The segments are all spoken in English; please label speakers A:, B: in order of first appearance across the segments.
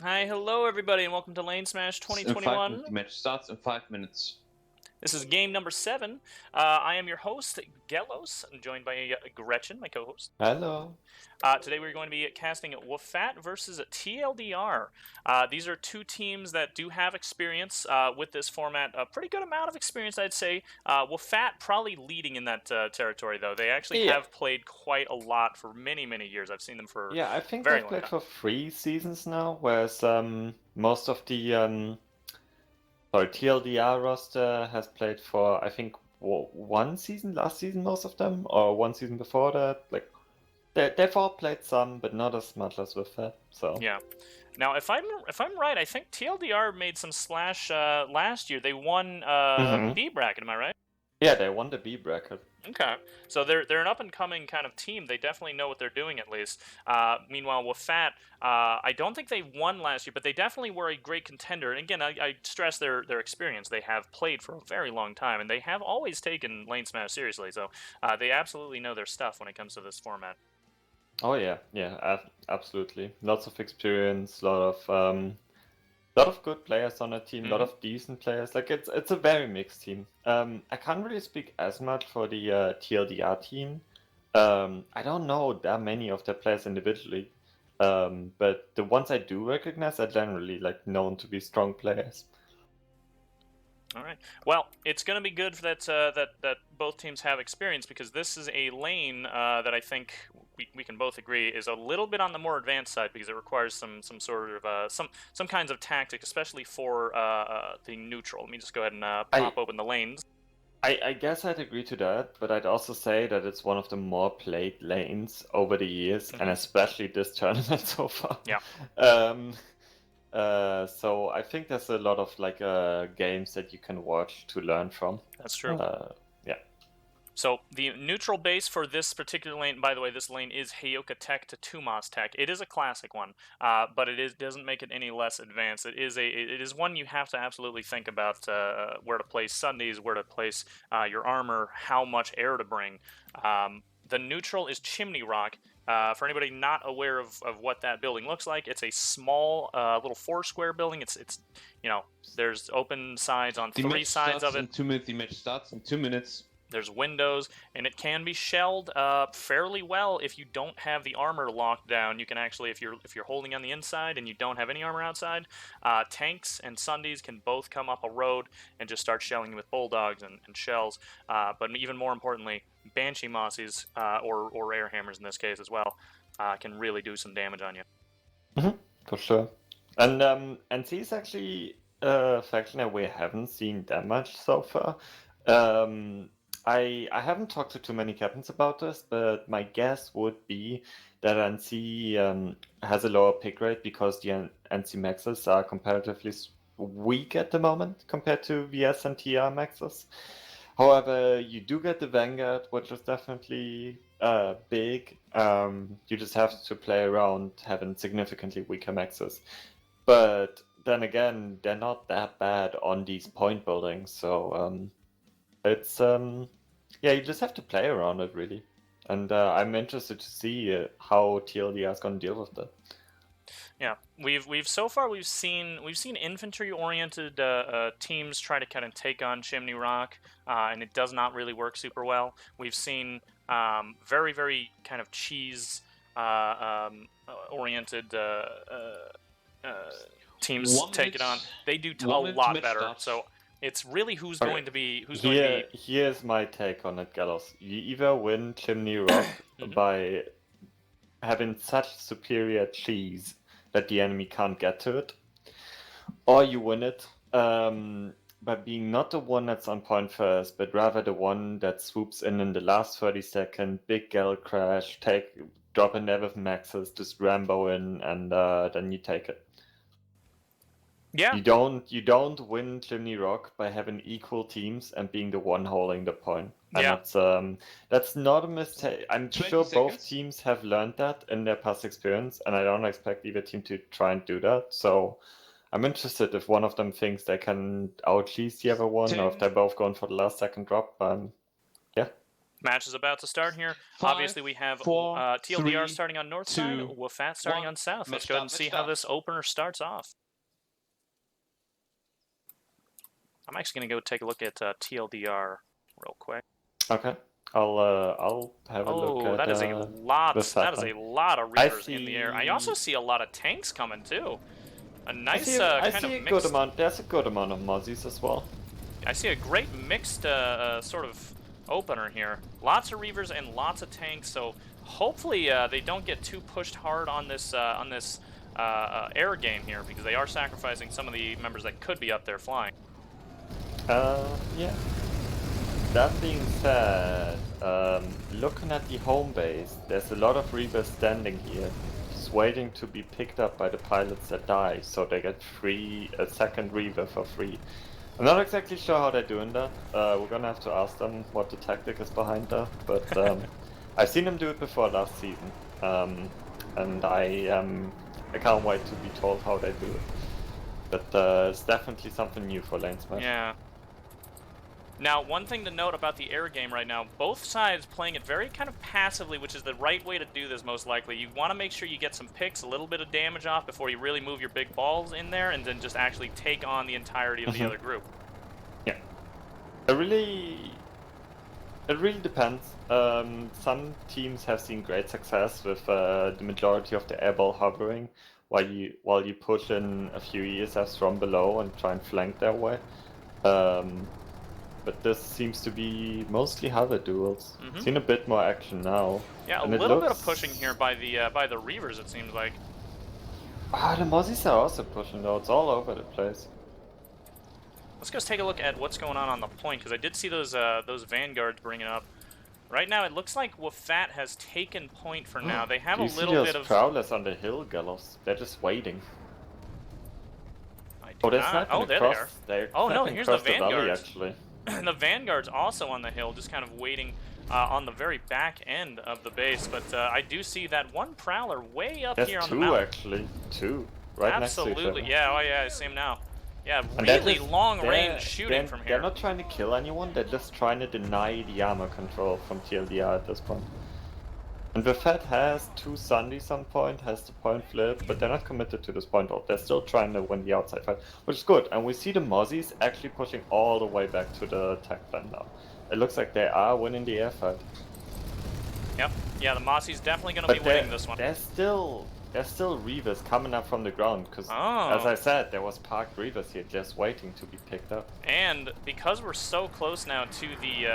A: Hi, hello everybody, and welcome to LaneSmash
B: In 5 minutes,
A: 2021.
B: the match starts in 5 minutes.
A: This is game number 7. I am your host, Gelos, and joined by Gretchen, my co-host.
B: Hello.
A: Today we're going to be casting WFAT versus TLDR. These are two teams that do have experience with this format, a pretty good amount of experience, I'd say. WFAT probably leading in that territory, though. They actually
B: Yeah.
A: have played quite a lot for many, many years. I've seen them for
B: Yeah, I
A: a
B: think
A: very
B: they've
A: long
B: played
A: time.
B: for 3 seasons now, whereas most of the TLDR roster has played for, I think, one season, last season, most of them, or one season before that. Like they've all played some, but not as much as with that. So
A: Yeah. Now, if I'm right, I think TLDR made some slash last year. They won
B: Mhm.
A: B bracket. Am I right?
B: Yeah, they won the B bracket.
A: Okay, so they're an up and coming kind of team. They definitely know what they're doing at least. Meanwhile, with Fat, I don't think they won last year, but they definitely were a great contender. And again, I stress their experience. They have played for a very long time, and they have always taken LaneSmash seriously. So they absolutely know their stuff when it comes to this format.
B: Oh yeah, yeah, absolutely. Lots of experience, lot of good players on a team, lot
A: Mm-hmm.
B: of decent players. Like it's a very mixed team. I can't really speak as much for the TLDR team. I don't know that many of their players individually, but the ones I do recognize are generally like known to be strong players.
A: All right. Well, it's going to be good that that both teams have experience because this is a lane that I think we can both agree is a little bit on the more advanced side because it requires some sort of some kinds of tactic, especially for the neutral. Let me just go ahead and
B: I,
A: pop open the lanes.
B: I guess I'd agree to that, but I'd also say that it's one of the more played lanes over the years, and
A: Mm-hmm.
B: especially this tournament so far.
A: Yeah.
B: Um, so I think there's a lot of like games that you can watch to learn from.
A: That's true.
B: Yeah.
A: So the neutral base for this particular lane, by the way, this lane is Heyoka Tech to Tumos Tech. It is a classic one, but doesn't make it any less advanced. It is one you have to absolutely think about where to place Sundays, where to place your armor, how much air to bring. The neutral is Chimney Rock. For anybody not aware of what that building looks like, it's a small little 4-square building. It's there's open sides on
B: The
A: 3
B: match
A: sides of
B: starts
A: it.
B: in 2 minutes. The match starts in 2 minutes.
A: There's windows, and it can be shelled fairly well if you don't have the armor locked down. You can actually, if you're holding on the inside and you don't have any armor outside, tanks and Sundays can both come up a road and just start shelling you with bulldogs and shells. But even more importantly, Banshee Mossies or air hammers in this case as well can really do some damage on you.
B: For sure. And NC is actually a faction that we haven't seen that much so far. I haven't talked to too many captains about this, but my guess would be that NC has a lower pick rate because the NC maxes are comparatively weak at the moment compared to VS and TR maxes. However, you do get the Vanguard, which is definitely big. You just have to play around having significantly weaker maxes. But then again, they're not that bad on these point buildings, so it's yeah, you just have to play around it really. And I'm interested to see how TLDR is going to deal with that.
A: Yeah, we've so far we've seen infantry oriented teams try to kind of take on Chimney Rock, and it does not really work super well. We've seen very kind of cheese oriented teams take it on. They do a lot better.
B: Starts.
A: So it's really who's
B: Okay.
A: going to be.
B: Here's my take on it, Gallows. You either win Chimney Rock by having such superior cheese that the enemy can't get to it, or you win it by being not the one that's on point first, but rather the one that swoops in the last 30 seconds, big gal crash, drop a nev of maxes, just Rambo in, and then you take it.
A: Yeah.
B: You don't win Chimney Rock by having equal teams and being the one holding the point.
A: Yeah.
B: And that's not a mistake. I'm
C: 20
B: sure
C: seconds.
B: both teams have learned that in their past experience, and I don't expect either team to try and do that. So I'm interested if one of them thinks they can out cheese the other one, or if
C: 10.
B: they're both going for the last second drop. Yeah.
A: Match is about to start here.
C: 5,
A: Obviously, we have
C: 4,
A: TLDR
C: 3,
A: starting on north side,
C: 2,
A: WFAT starting
C: 1.
A: on south. Let's
C: Match
A: go ahead and
C: start,
A: see
C: match
A: how
C: start.
A: this opener starts off. I'm actually going to go take a look at TLDR real quick.
B: Okay. I'll have a look
A: Oh,
B: at
A: that is a lot.
B: the
A: That is a lot of Reavers in the air. I also see a lot of tanks coming too. A nice
B: I
A: kind
B: see
A: of
B: a good
A: mixed.
B: amount. There's a good amount of Mozzies as well.
A: I see a great mixed sort of opener here. Lots of Reavers and lots of tanks. So hopefully they don't get too pushed hard on this air game here, because they are sacrificing some of the members that could be up there flying.
B: Yeah. That being said, looking at the home base, there's a lot of Reavers standing here, just waiting to be picked up by the pilots that die, so they get a second Reaver for free. I'm not exactly sure how they're doing that. We're gonna have to ask them what the tactic is behind that, but I've seen them do it before last season, and I can't wait to be told how they do it. But it's definitely something new for LaneSmash.
A: Yeah. Now, one thing to note about the air game right now, both sides playing it very kind of passively, which is the right way to do this most likely. You want to make sure you get some picks, a little bit of damage off before you really move your big balls in there, and then just actually take on the entirety of the other group.
B: Yeah. It really depends. Some teams have seen great success with the majority of the airball hovering, while you push in a few ESFs from below and try and flank their way. But this seems to be mostly hover duels. Seen a bit more action now.
A: Yeah, a little bit of pushing here by the Reavers, it seems like.
B: Ah, the Mozzies are also pushing though. It's all over the place.
A: Let's just take a look at what's going on the point, because I did see those Vanguards bringing up. Right now, it looks like WFAT has taken point for now. They have a little bit of
B: prowlers on the hill, Gallows. They're just waiting.
A: Oh,
B: they're sniping
A: oh, there
B: across.
A: they are. Oh no, here's the Vanguards.
B: Actually.
A: The Vanguard's also on the hill, just kind of waiting on the very back end of the base. But I do see that one Prowler way up here on the mountain.
B: Actually. Two. Right next to each other.
A: Yeah, oh yeah, I see him now. Yeah, really long-range shooting from here.
B: They're not trying to kill anyone, they're just trying to deny the armor control from TLDR at this point. And WFAT has 2 Sundies on point, has the point flip, but they're not committed to this point. They're still trying to win the outside fight, which is good. And we see the Mozzies actually pushing all the way back to the attack plan now. It looks like they are winning the air fight.
A: Yep, yeah, the Mozzies definitely going to be winning this one.
B: There's still Reavers coming up from the ground, because as I said, there was parked Reavers here just waiting to be picked up.
A: And because we're so close now to the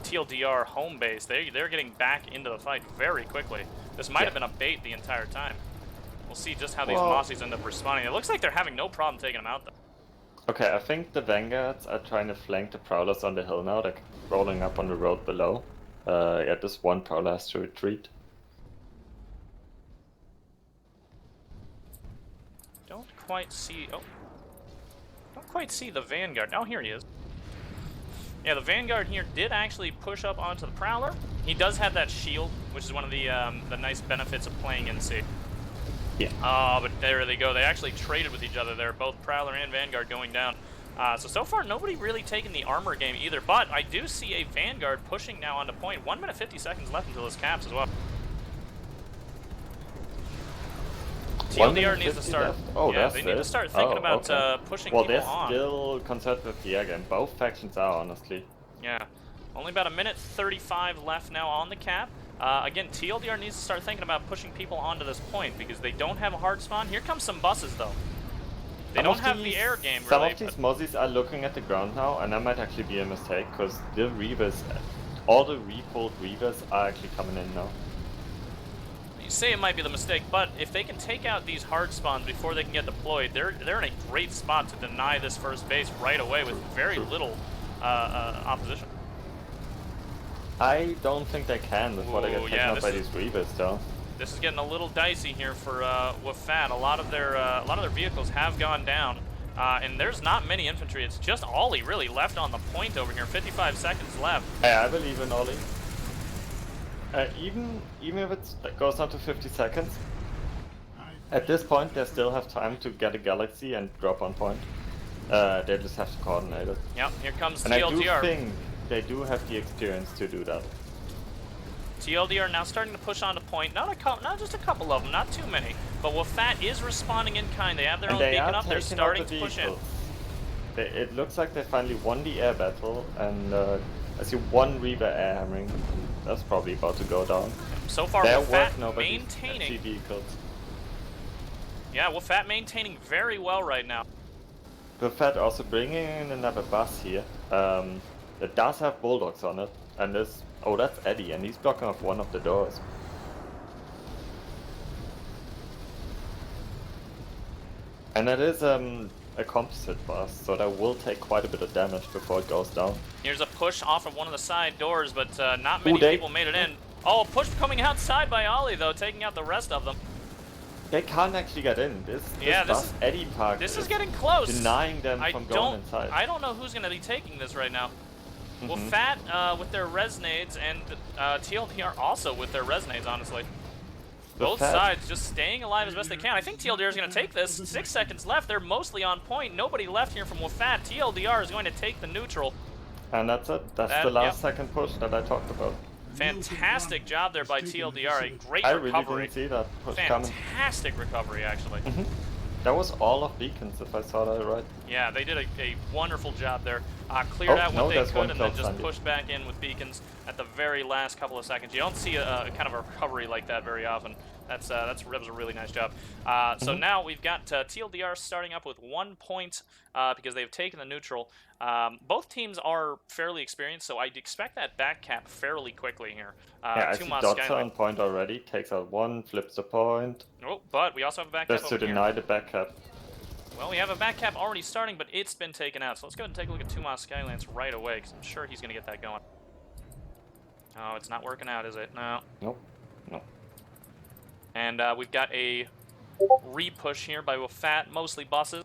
A: TLDR home base, they're getting back into the fight very quickly. This might have been a bait the entire time. We'll see just how these Mozzies end up responding. It looks like they're having no problem taking them out though.
B: Okay, I think the Vanguards are trying to flank the Prowlers on the hill now. They're rolling up on the road below. Yeah, this one Prowler has to retreat.
A: Don't quite see the Vanguard. Oh, here he is. Yeah, the Vanguard here did actually push up onto the Prowler. He does have that shield, which is one of the nice benefits of playing NC.
B: Yeah.
A: Oh, but there they go. They actually traded with each other there, both Prowler and Vanguard going down. So far, nobody really taking the armor game either, but I do see a Vanguard pushing now onto point. 1 minute 50 seconds left until this caps as well. TLDR needs to start.
B: Oh,
A: yeah, they need to start thinking about pushing people on.
B: Well, they're still concerned with the air game. Both factions are, honestly.
A: Yeah. Only about 1 minute 35 left now on the cap. Again, TLDR needs to start thinking about pushing people onto this point, because they don't have a hard spawn. Here comes some buses, though. They don't have the air game, really.
B: Some of these Mozzies are looking at the ground now, and that might actually be a mistake, because the Reavers, all the repulled Reavers are actually coming in now.
A: You say it might be the mistake, but if they can take out these hard spawns before they can get deployed, they're in a great spot to deny this first base right away with very little opposition.
B: I don't think they can before they get taken out by these Reavers, though.
A: This is getting a little dicey here for WFAT. A lot of their vehicles have gone down, and there's not many infantry. It's just Ollie really left on the point over here. 55 seconds left.
B: Hey, I believe in Ollie. Even if it goes down to 50 seconds, at this point they still have time to get a Galaxy and drop on point. They just have to coordinate it.
A: Yep, here comes
B: and
A: TLDR.
B: I do think they do have the experience to do that.
A: TLDR now starting to push onto point. Not just a couple of them, not too many. But WFAT is responding in kind. They have their own beacon up. They're starting to push in.
B: It looks like they finally won the air battle, and I see one Reaver air hammering. That's probably about to go down.
A: So far, WFAT maintaining. Yeah, WFAT maintaining very well right now.
B: WFAT also bringing in another bus here. That does have bulldogs on it, and this. Oh, that's Eddie, and he's blocking off one of the doors. And it is a composite bus, so that will take quite a bit of damage before it goes down.
A: Here's a push off of one of the side doors, but not many people made it in. Oh, a push coming outside by Ollie, though, taking out the rest of them.
B: They can't actually get in. This bus, Eddie Park,
A: this is getting close.
B: Denying them from going inside.
A: I don't know who's going to be taking this right now. WFAT with their resonades, and TLDR also with their resonades, honestly. Both sides just staying alive as best they can. I think TLDR is going to take this. 6 seconds left. They're mostly on point. Nobody left here from WFAT. TLDR is going to take the neutral.
B: And that's it. That's the last second push that I talked about.
A: Fantastic job there by TLDR. A great recovery.
B: I really didn't see that push coming.
A: Fantastic recovery, actually.
B: That was all of beacons, if I saw that right.
A: Yeah, they did a wonderful job there. Cleared out what they could and then just pushed back in with beacons at the very last couple of seconds. You don't see a kind of a recovery like that very often. That was a really nice job. So now we've got TLDR starting up with 1 point because they've taken the neutral. Both teams are fairly experienced, so I'd expect that back cap fairly quickly here.
B: Yeah, I see Dots on point already. Takes out one, flips the point.
A: Oh, but we also have a back cap
B: just to deny the back cap.
A: Well, we have a back cap already starting, but it's been taken out. So let's go ahead and take a look at 2 Skylance right away, because I'm sure he's going to get that going. Oh, it's not working out, is it? No.
B: Nope. Nope.
A: And we've got a re-push here by WFAT, mostly buses.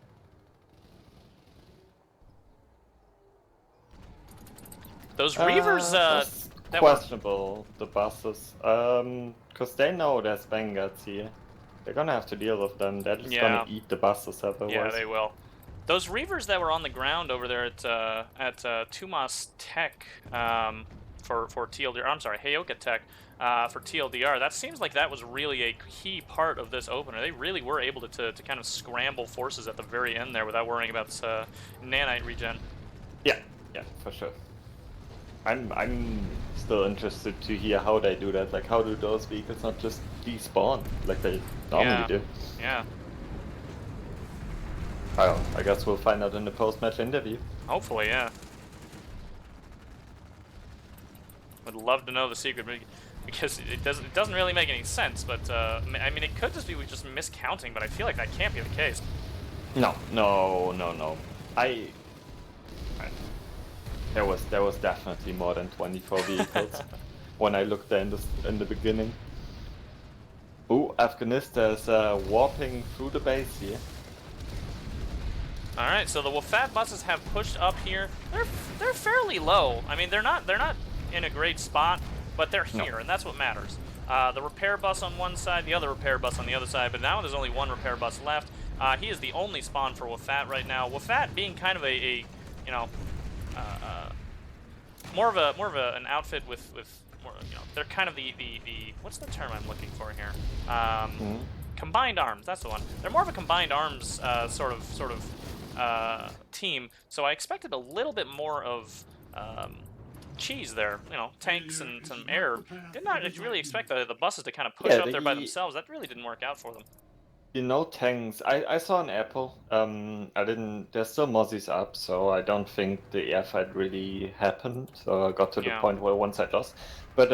A: Those Reavers,
B: questionable, the buses. Because they know there's Vanguards here. They're gonna have to deal with them. They're just gonna eat the buses otherwise.
A: Yeah, they will. Those Reavers that were on the ground over there at Tumas Tech for TLDR, I'm sorry, Heyoka Tech for TLDR, that seems like that was really a key part of this opener. They really were able to kind of scramble forces at the very end there without worrying about nanite regen.
B: Yeah, for sure. I'm still interested to hear how they do that. Like, how do those vehicles not just despawn like they normally do?
A: Yeah.
B: I guess we'll find out in the post-match interview.
A: Hopefully, yeah. Would love to know the secret, because it doesn't really make any sense. But I mean, it could just be just miscounting, but I feel like that can't be the case.
B: No. There was definitely more than 24 vehicles when I looked there in the beginning. Ooh, Afghanistan is warping through the base here.
A: All right, so the WFAT buses have pushed up here. They're fairly low. I mean, they're not in a great spot, but they're here, and that's what matters. The repair bus on one side, the other repair bus on the other side, but now there's only one repair bus left. He is the only spawn for WFAT right now. WFAT being kind of a you know, more of an outfit with more, you know, they're kind of the what's the term I'm looking for here? Combined arms. That's the one. They're more of a combined arms sort of team. So I expected a little bit more of cheese there. You know, tanks and some air. Did not really expect the buses to kind of push up there by themselves. That really didn't work out for them.
B: You know, tanks. I saw an apple. I didn't. There's still mozzies up, so I don't think the air fight really happened. So I got to the point where one side lost. But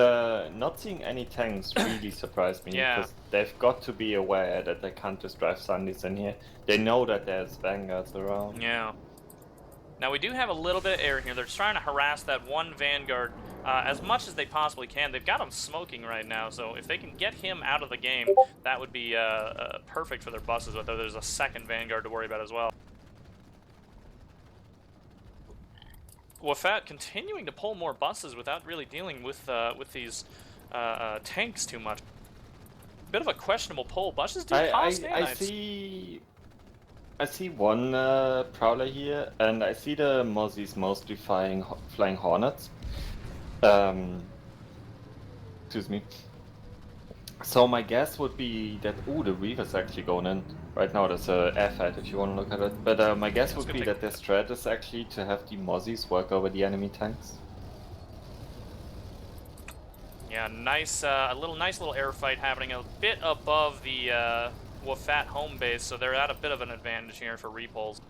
B: not seeing any tanks really surprised me, because they've got to be aware that they can't just drive Sundays in here. They know that there's Vanguards around.
A: Yeah. Now we do have a little bit of air here. They're trying to harass that one Vanguard as much as they possibly can. They've got him smoking right now, so if they can get him out of the game, that would be perfect for their buses, but there's a second Vanguard to worry about as well. WFAT continuing to pull more buses without really dealing with these tanks too much. Bit of a questionable pull. Buses do cost nanites.
B: I see one Prowler here, and I see the mozzies mostly flying Hornets. Excuse me. So my guess would be that the Reaver's actually going in. Right now there's a FAT if you want to look at it. But my guess would be that their strat is actually to have the Mozzies work over the enemy tanks.
A: Yeah, nice, nice little air fight happening a bit above the WFAT home base, so they're at a bit of an advantage here for repulls.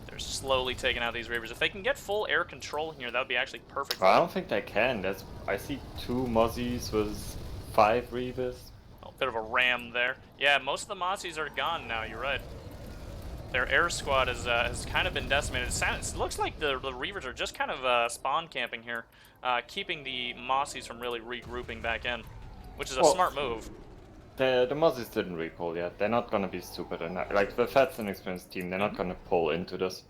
A: They're slowly taking out these Reavers. If they can get full air control here, that would be actually perfect.
B: I don't think they can. I see 2 Mozzies with 5 Reavers.
A: A bit of a ram there. Yeah, most of the Mozzies are gone now, you're right. Their air squad has kind of been decimated. It looks like the Reavers are just kind of spawn camping here, keeping the Mozzies from really regrouping back in, which is a smart move.
B: The Mozzies didn't repull yet. They're not gonna be stupid enough. Like, the Fat's an experienced team, they're not gonna pull into this.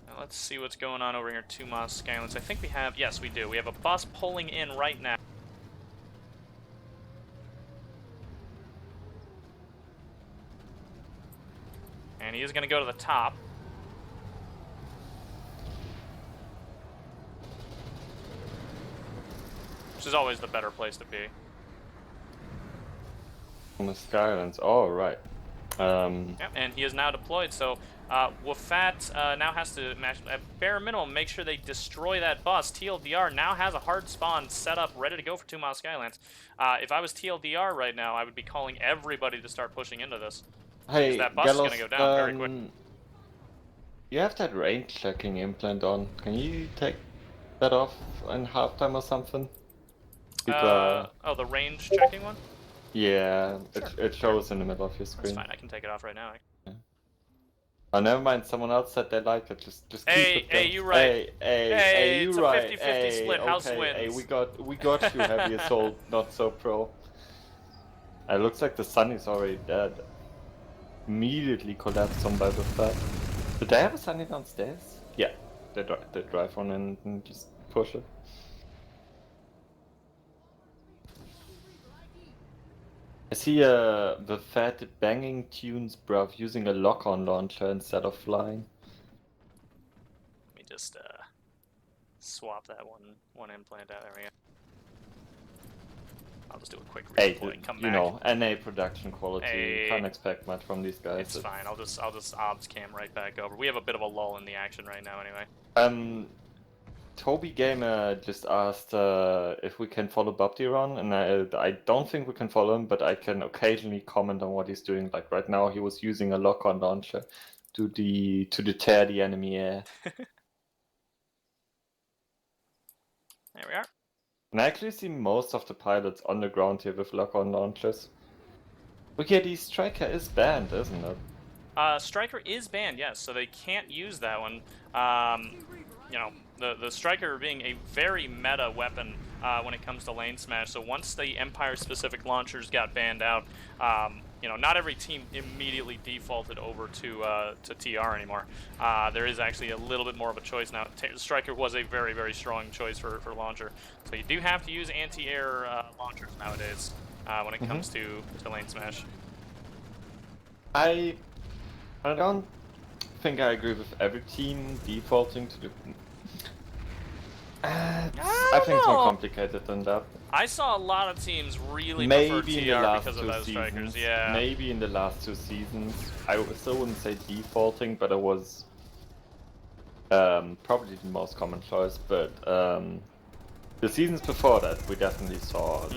A: Now let's see what's going on over here, 2 Moss Skylands. I think we have, yes we do, we have a bus pulling in right now. And he is going to go to the top. Which is always the better place to be.
B: On the Skylands, oh right.
A: Yeah, and he is now deployed, so WFAT now has to, at bare minimum, make sure they destroy that bus. TLDR now has a hard spawn set up, ready to go for 2 Mile Skylands. If I was TLDR right now, I would be calling everybody to start pushing into this.
B: Hey,
A: that bus is going to go down very quick.
B: You have that range checking implant on. Can you take that off in halftime or something?
A: Oh, the range checking one?
B: Yeah, sure. It shows in the middle of your screen.
A: That's fine, I can take it off right now.
B: Yeah. Oh, never mind, someone else said they like it, just keep it.
A: Hey, you right.
B: Hey, you
A: it's
B: right.
A: It's a 50-50 split,
B: okay,
A: house wins.
B: Hey, we got you, Heavy Assault, not so pro. It looks like the sun is already dead. Immediately collapsed on by the fat. Did they have a sunny downstairs? Yeah, they drive on and just push it. I see the fat banging tunes, bruv, using a lock-on launcher instead of flying.
A: Let me just swap that one implant out. There we go. I'll just do a quick redeploy and come back.
B: You know, NA production quality.
A: Hey.
B: Can't expect much from these guys.
A: It's fine. I'll just obs cam right back over. We have a bit of a lull in the action right now, anyway.
B: Toby Gamer just asked if we can follow Bubdi around, and I don't think we can follow him, but I can occasionally comment on what he's doing. Like right now, he was using a lock-on launcher to deter the enemy air.
A: There we are.
B: And I actually see most of the pilots on the ground here with lock-on launchers. Look here, the Striker is banned, isn't it?
A: Striker is banned, yes, so they can't use that one. You know, the Striker being a very meta weapon when it comes to LaneSmash, so once the Empire-specific launchers got banned out, you know, not every team immediately defaulted over to TR anymore. There is actually a little bit more of a choice now. Striker was a very, very strong choice for launcher. So you do have to use anti-air launchers nowadays when it comes to LaneSmash.
B: I don't think I agree with every team defaulting to the... I think it's more complicated than that.
A: I saw a lot of teams really prefer TR because of those Strikers, yeah.
B: Maybe in the last 2 seasons. I still wouldn't say defaulting, but it was probably the most common choice. But the seasons before that, we definitely saw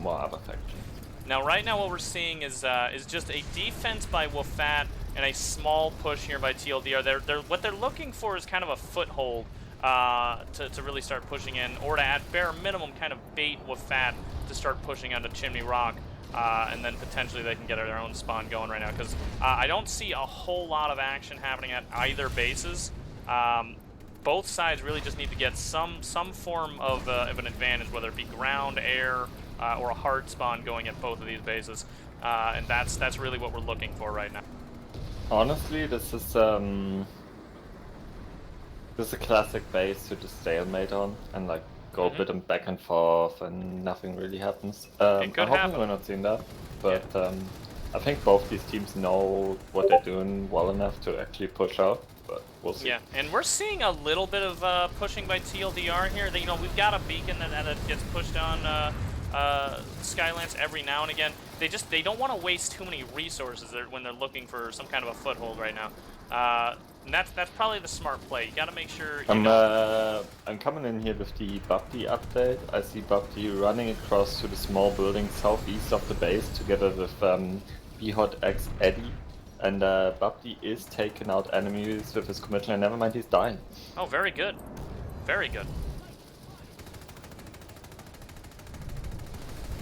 B: more other factions.
A: Now, right now, what we're seeing is just a defense by WFAT and a small push here by TLDR. What they're looking for is kind of a foothold to really start pushing in, or to at bare minimum kind of bait WFAT to start pushing onto Chimney Rock, and then potentially they can get their own spawn going right now, because I don't see a whole lot of action happening at either bases. Both sides really just need to get some form of an advantage, whether it be ground, air, or a hard spawn going at both of these bases, and that's really what we're looking for right now.
B: Honestly, this is a classic base to just stalemate on and like go a bit back and forth and nothing really happens. I'm hoping we're not seeing that, but I think both these teams know what they're doing well enough to actually push out. but we'll see.
A: Yeah, and we're seeing a little bit of pushing by TLDR here. You know, we've got a beacon that gets pushed on Skylance every now and again. They don't want to waste too many resources when they're looking for some kind of a foothold right now. And that's probably the smart play. You got to make sure.
B: I'm coming in here with the Bubty update. I see Bubty running across to the small building southeast of the base together with BHOT X Eddie. And Bubty is taking out enemies with his commitment, and never mind, he's dying.
A: Oh, very good. Very good.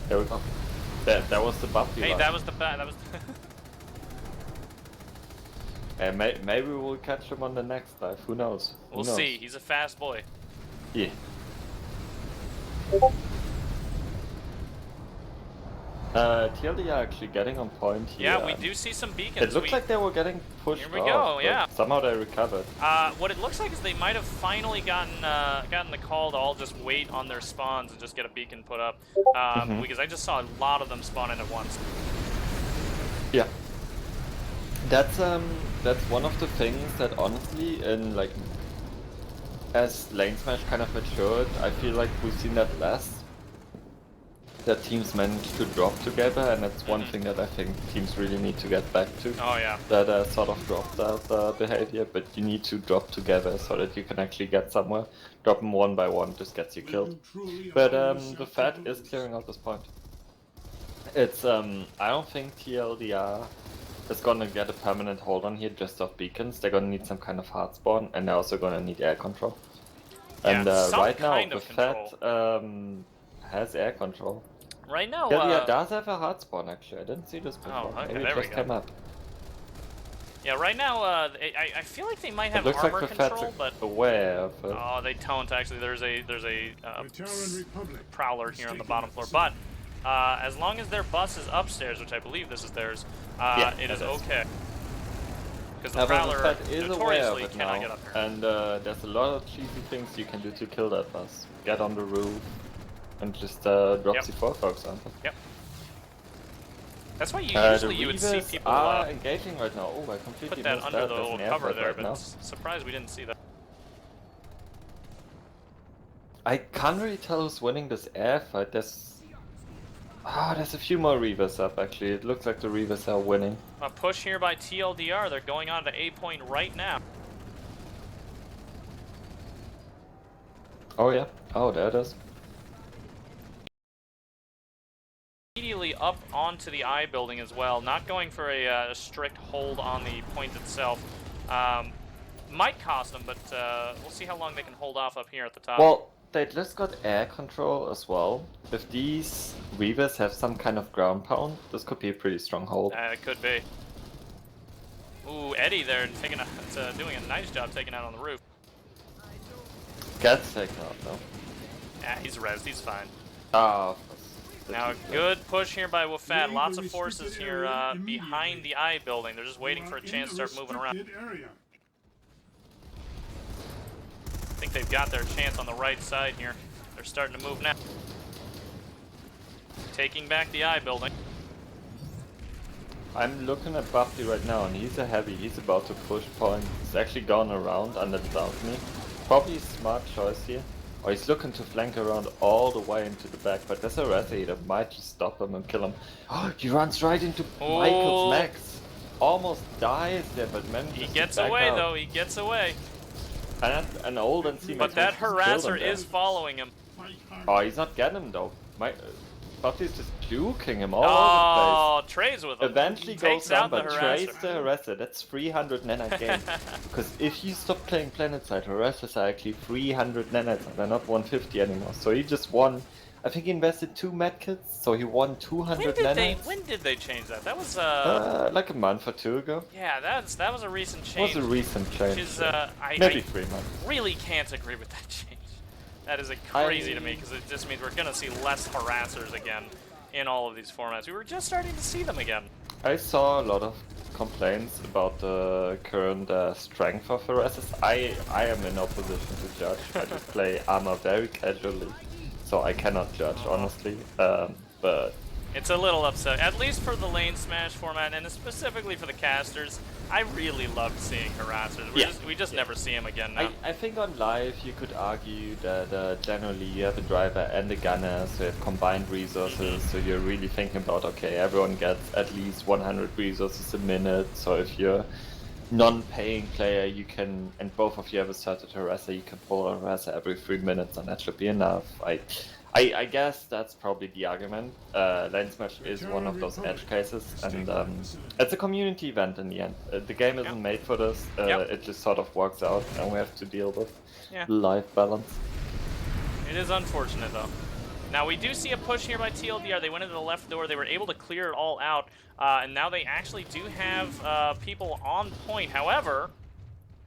B: There we go. That was the Bubty.
A: Hey,
B: line.
A: that was the
B: Maybe we'll catch him on the next dive. Who knows?
A: We'll see. He's a fast boy.
B: Yeah. TLDR actually getting on point here.
A: Yeah, we do see some beacons.
B: It looks like they were getting pushed.
A: Here we go. Yeah.
B: Somehow they recovered.
A: What it looks like is they might have finally gotten the call to all just wait on their spawns and just get a beacon put up. Because I just saw a lot of them spawn in at once.
B: Yeah. That's one of the things that honestly, in like, as LaneSmash kind of matured, I feel like we've seen that less. That teams manage to drop together, and that's one thing that I think teams really need to get back to.
A: Oh yeah.
B: That sort of drop that behavior, but you need to drop together so that you can actually get somewhere. Dropping one by one just gets you killed. But the FAT is clearing out this point. It's I don't think TLDR is gonna get a permanent hold on here just off beacons. They're gonna need some kind of hard spawn, and they're also gonna need air control. And right now the FAT has air control.
A: Right now,
B: TLDR does have a hard spawn actually. I didn't see this before.
A: Oh, okay,
B: Maybe
A: there
B: it
A: we
B: just
A: go.
B: came up.
A: Yeah, right now, I feel like they might have
B: It looks
A: armor
B: like the
A: control,
B: FAT's
A: but
B: aware of it.
A: oh, they don't actually. There's a prowler here on the bottom floor, but as long as their bus is upstairs, which I believe this is theirs, it is okay. Because the prowler notoriously cannot get up here.
B: And there's a lot of cheesy things you can do to kill that bus. Get on the roof and just drop C4, for example.
A: Yep. That's why usually you would see people
B: are engaging right now. Oh, I completely
A: put that
B: missed
A: under the
B: There's
A: little
B: an
A: cover
B: airfight
A: there,
B: right
A: but
B: now.
A: surprised we didn't see that.
B: I can't really tell who's winning this airfight. There's a few more Reavers up actually. It looks like the Reavers are winning.
A: A push here by TLDR. They're going on to A point right now.
B: Oh yeah. Oh, there it is.
A: Immediately up onto the I building as well, not going for a strict hold on the point itself. Might cost them, but we'll see how long they can hold off up here at the top.
B: Well, they just got air control as well. If these Reavers have some kind of ground pound, this could be a pretty strong hold.
A: It could be. Ooh, Eddie there doing a nice job taking out on the roof.
B: Gets taken out though.
A: Yeah, he's rezzed, he's fine.
B: Ah,
A: now a good push here by WFAT. Lots of forces here behind the I building. They're just waiting for a chance to start moving around. I think they've got their chance on the right side here. They're starting to move now. Taking back the I building.
B: I'm looking at Buffy right now, and he's a heavy. He's about to push point. He's actually gone around under the balcony. Probably a smart choice here. Or he's looking to flank around all the way into the back, but there's a Razzie that might just stop him and kill him. Oh, he runs right into Michael's Max. Almost dies there, but manages
A: He gets
B: to back
A: away
B: out.
A: though, he gets away.
B: And an old and C
A: But that harasser is following him.
B: Oh, he's not getting him though. Buffy's just juking him all over
A: Oh, trades with
B: the
A: him.
B: place. Eventually
A: Takes
B: goes down,
A: out the
B: but trades
A: harasser.
B: the harasser. That's 300 nanite gain. Because if you stop playing Planetside, harassers are actually 300 nanite. They're not 150 anymore. So he just won. I think he invested 2 medkits, so he won 200 nanites.
A: When did they change that? That was
B: like a month or 2 ago.
A: yeah, that was a recent change.
B: It was a recent change.
A: Which is
B: maybe
A: I
B: 3 months.
A: really can't agree with that change. That is crazy to me because it just means we're gonna see less harassers again in all of these formats. We were just starting to see them again.
B: I saw a lot of complaints about the current strength of harassers. I am in no position to judge. I just play armor very casually, so I cannot judge honestly. But
A: It's a little upset, at least for the LaneSmash format, and specifically for the casters. I really loved seeing harassers. We just never see them again now.
B: I think on live you could argue that generally you have a driver and a gunner, so you have combined resources, so you're really thinking about, okay, everyone gets at least 100 resources a minute, so if you're non-paying player, you can, and both of you have a certain harasser, you can pull a harasser every 3 minutes, and that should be enough. I guess that's probably the argument. LaneSmash is one of those edge cases, and it's a community event in the end. The game isn't made for this, it just sort of works out, and we have to deal with life balance.
A: It is unfortunate, though. Now, we do see a push here by TLDR. They went into the left door. They were able to clear it all out, and now they actually do have people on point. However,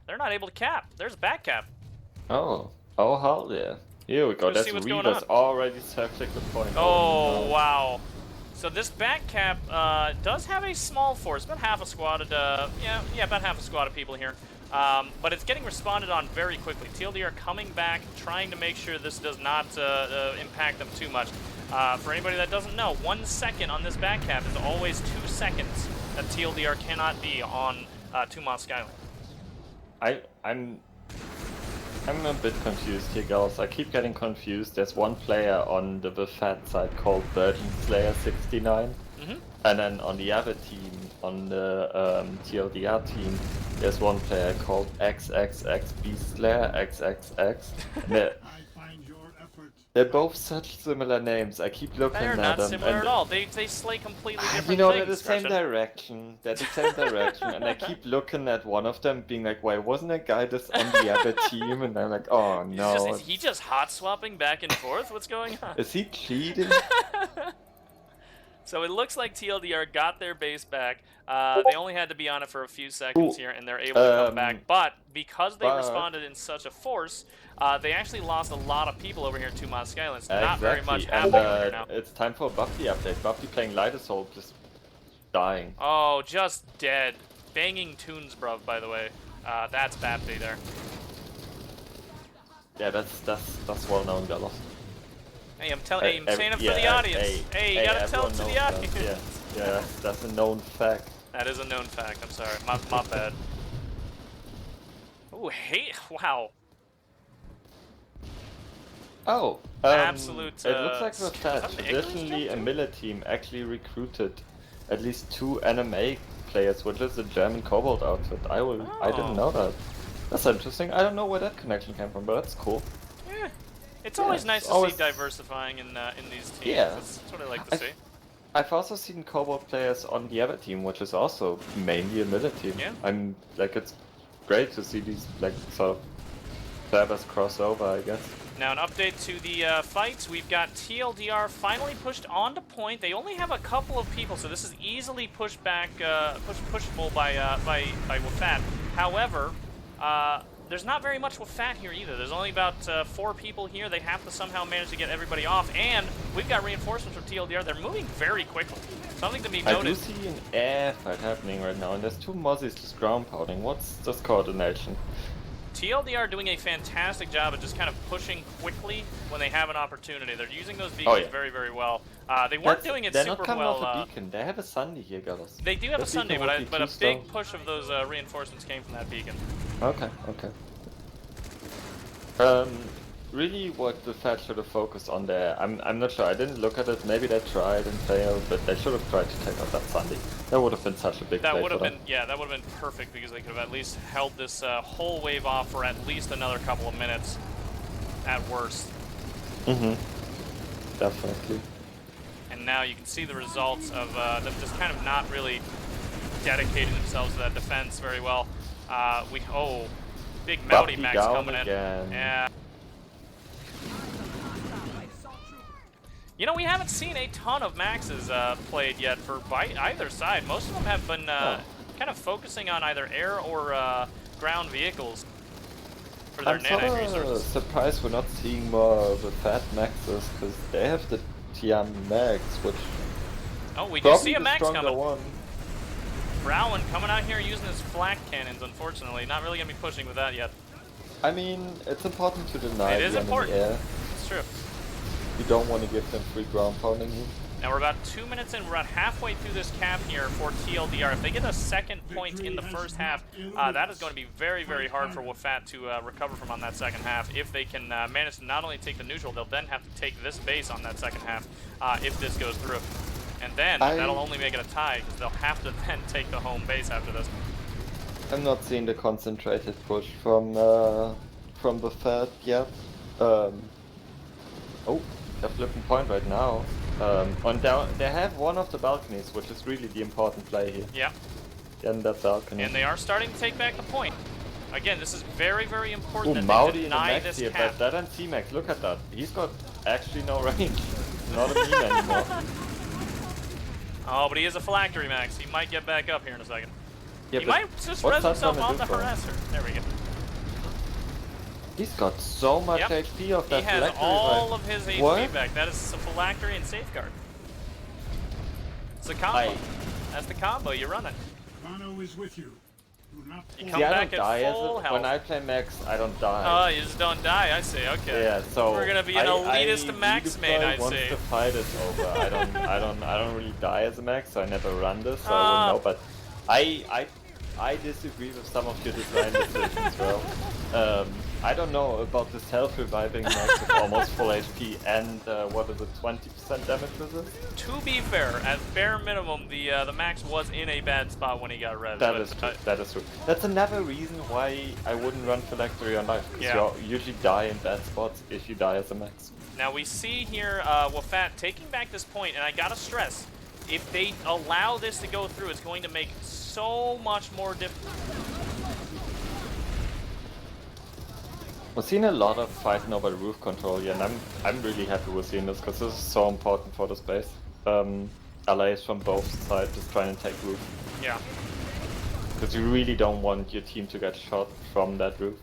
A: they're not able to cap. There's a back cap.
B: Oh, hell yeah. Here we go. That's Reaver's already circling the point.
A: Oh, no. Wow. So this back cap does have a small force, about half a squad of, about half a squad of people here. But it's getting responded on very quickly. TLDR coming back, trying to make sure this does not impact them too much. For anybody that doesn't know, 1 second on this back cap is always 2 seconds that TLDR cannot be on Tumas Skyline.
B: I'm a bit confused here, girls. I keep getting confused. There's one player on the WFAT side called Virgin Slayer 69, and then on the other team, on the TLDR team, there's one player called XXX Beast Slayer XXX. They're both such similar names. I keep looking at them.
A: They're not similar at all. They slay completely different things.
B: They're the same direction. They're the same direction. And I keep looking at one of them being like, why wasn't a guy this on the other team? And I'm like, oh no.
A: Is he just hot swapping back and forth? What's going on?
B: Is he cheating?
A: So it looks like TLDR got their base back. They only had to be on it for a few seconds here, and they're able to come back. But because they responded in such a force, they actually lost a lot of people over here to Tumas Skyline. So not very much happening over here now.
B: It's time for a Buffy update. Buffy playing Light Assault, just dying.
A: Oh, just dead. Banging tunes, bruv, by the way. That's Bapti there.
B: Yeah, that's well known, Galos.
A: Hey, I'm saying it for the audience. Hey, you gotta tell it to the audience.
B: Yeah, that's a known fact.
A: That is a known fact. I'm sorry, my bad. Oh, hey, wow.
B: Oh,
A: absolute.
B: It looks like with that, traditionally a Miller team actually recruited at least 2 NMA players, which is a German Cobalt outfit. I didn't know that. That's interesting. I don't know where that connection came from, but that's cool.
A: Yeah. It's always nice to see diversifying in these teams.
B: Yeah.
A: That's what I like to see.
B: I've also seen Cobalt players on the other team, which is also mainly a Miller team.
A: Yeah.
B: I'm like, it's great to see these like sort of servers cross over, I guess.
A: Now an update to the fights. We've got TLDR finally pushed onto point. They only have a couple of people, so this is easily pushed back, pushable by WFAT. However, there's not very much WFAT here either. There's only about 4 people here. They have to somehow manage to get everybody off, and we've got reinforcements from TLDR. They're moving very quickly. Something to be noted.
B: I do see an air fight happening right now, and there's 2 Mozzies just ground pounding. What's this coordination?
A: TLDR doing a fantastic job of just kind of pushing quickly when they have an opportunity. They're using those beacons very, very well. They weren't doing it super well.
B: They're not coming off a beacon. They have a Sunday here, Gallus.
A: They do have a Sunday, but a big push of those reinforcements came from that beacon.
B: Okay. Really what the Fed should have focused on there, I'm not sure, I didn't look at it, maybe they tried and failed, but they should have tried to take out that Sunday. That would have been such a big play for them.
A: That would have been perfect, because they could have at least held this whole wave off for at least another couple of minutes, at worst.
B: Definitely.
A: And now you can see the results of them just kind of not really dedicating themselves to that defense very well. Big Mouty Max coming in. Yeah. You know, we haven't seen a ton of Maxes played yet for either side. Most of them have been kind of focusing on either air or ground vehicles for their nanite resources.
B: I'm surprised we're not seeing more of the Fat Maxes, because they have the Tiam Max, which...
A: Oh, we do see a Max coming.
B: One.
A: Brown coming out here using his flak cannons, unfortunately. Not really going to be pushing with that yet.
B: I mean, it's important to deny
A: it is
B: them
A: important.
B: in the air.
A: It's true.
B: You don't want to give them free ground pounding here.
A: Now we're about 2 minutes in. We're about halfway through this cap here for TLDR. If they get a second point in the first half, that is going to be very, very hard for WFAT to recover from on that second half. If they can manage to not only take the neutral, they'll then have to take this base on that second half if this goes through. And then that'll only make it a tie because they'll have to then take the home base after this.
B: I'm not seeing the concentrated push from the third yet. Oh, they're flipping point right now. On down, they have one of the balconies, which is really the important play here.
A: Yeah.
B: Getting that balcony.
A: And they are starting to take back the point. Again, this is very, very important that
B: Maudi
A: they
B: in the
A: deny
B: max
A: this
B: here,
A: cap.
B: but that and C-Max, look at that. He's got actually no range. Not a meme anymore.
A: Oh, but he is a phylactery max. He might get back up here in a second.
B: Yeah,
A: he might just res himself on the harasser. There we go.
B: He's got so much HP of that phylactery.
A: He has all of his HP back. That is a phylactery and safeguard. It's a combo. That's the combo. You run it.
C: Mono is with you.
A: You come back at full health.
B: When I play max, I don't die.
A: Oh, you just don't die. I see. Okay.
B: Yeah, so
A: we're gonna be an elitist max main. I see.
B: Once the fight is over, I don't really die as a max, so I never run this. So I wouldn't know. But I disagree with some of your design decisions, bro. I don't know about the self-reviving max with almost full HP and what is it, 20% damage resist?
A: To be fair, at bare minimum, the max was in a bad spot when he got res.
B: That is true. That is true. That's another reason why I wouldn't run phylactery on life. Because you usually die in bad spots if you die as a max.
A: Now we see here WFAT taking back this point, and I gotta stress, if they allow this to go through, it's going to make so much more difficult.
B: We're seeing a lot of fighting over the roof control here, and I'm really happy with seeing this because this is so important for the space. LAs from both sides just trying to take roof.
A: Yeah.
B: Because you really don't want your team to get shot from that roof.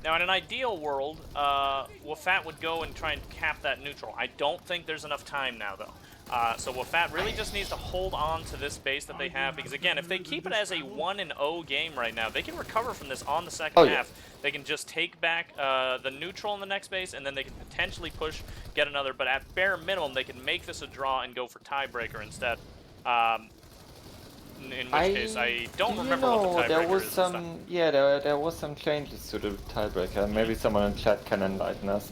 A: Now, in an ideal world, WFAT would go and try and cap that neutral. I don't think there's enough time now, though. So WFAT really just needs to hold on to this base that they have, because again, if they keep it as a 1-0 game right now, they can recover from this on the second half. They can just take back the neutral in the next base, and then they can potentially push, get another, but at bare minimum, they can make this a draw and go for tiebreaker instead. In which case, I don't remember what the tiebreaker is.
B: There was some changes to the tiebreaker. Maybe someone in chat can enlighten us.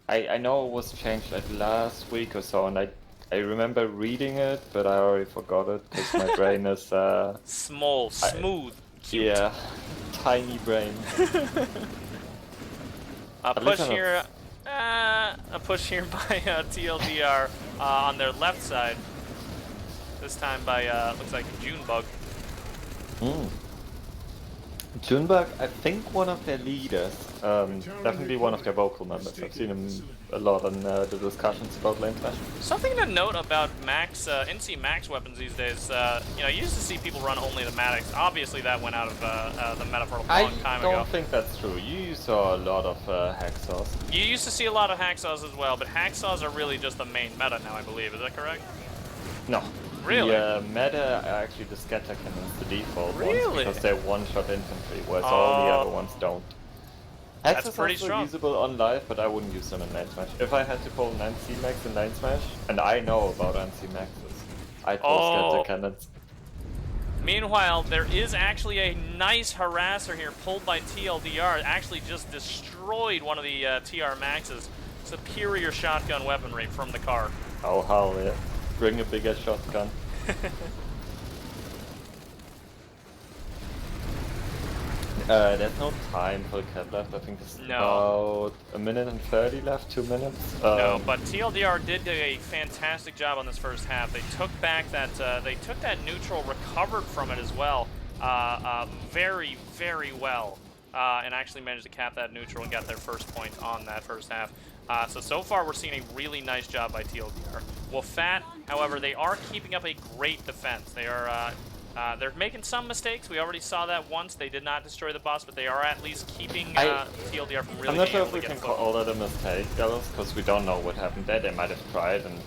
B: I know it was changed like last week or so, and I remember reading it, but I already forgot it because my brain is
A: small, smooth, cute.
B: Yeah, tiny brain.
A: A push here by TLDR on their left side. This time by looks like Junebug.
B: Junebug, I think one of their leaders, definitely one of their vocal members. I've seen him a lot in the discussions about LaneSmash.
A: Something to note about Max, NC Max weapons these days, you know, you used to see people run only the Maddox. Obviously that went out of the meta for a long time ago.
B: I don't think that's true. You saw a lot of hacksaws.
A: You used to see a lot of hacksaws as well, but hacksaws are really just the main meta now, I believe. Is that correct?
B: No.
A: Really?
B: The meta are actually the scatter cannons, the default ones, because they're one-shot infantry, whereas all the other ones don't.
A: That's
B: Hexes
A: pretty
B: are
A: strong.
B: usable on live, but I wouldn't use them in LaneSmash. If I had to pull 9C Max in LaneSmash, and I know about 9C Maxes, I'd pull scatter cannons.
A: Meanwhile, there is actually a nice harasser here pulled by TLDR. It actually just destroyed one of the TR Maxes. Superior shotgun weaponry from the car.
B: Oh, hell yeah. Bring a bigger shotgun. There's no time for the cap left. I think there's about a minute and 30 left, 2 minutes.
A: No, but TLDR did do a fantastic job on this first half. They took back that neutral, recovered from it as well, very, very well, and actually managed to cap that neutral and got their first point on that first half. So far we're seeing a really nice job by TLDR. WFAT, however, they are keeping up a great defense. They are they're making some mistakes. We already saw that once. They did not destroy the boss, but they are at least keeping TLDR from really
B: I'm not
A: being
B: sure
A: able
B: if we
A: to
B: can
A: get
B: call that a mistake, because we don't know what happened there. They might have tried and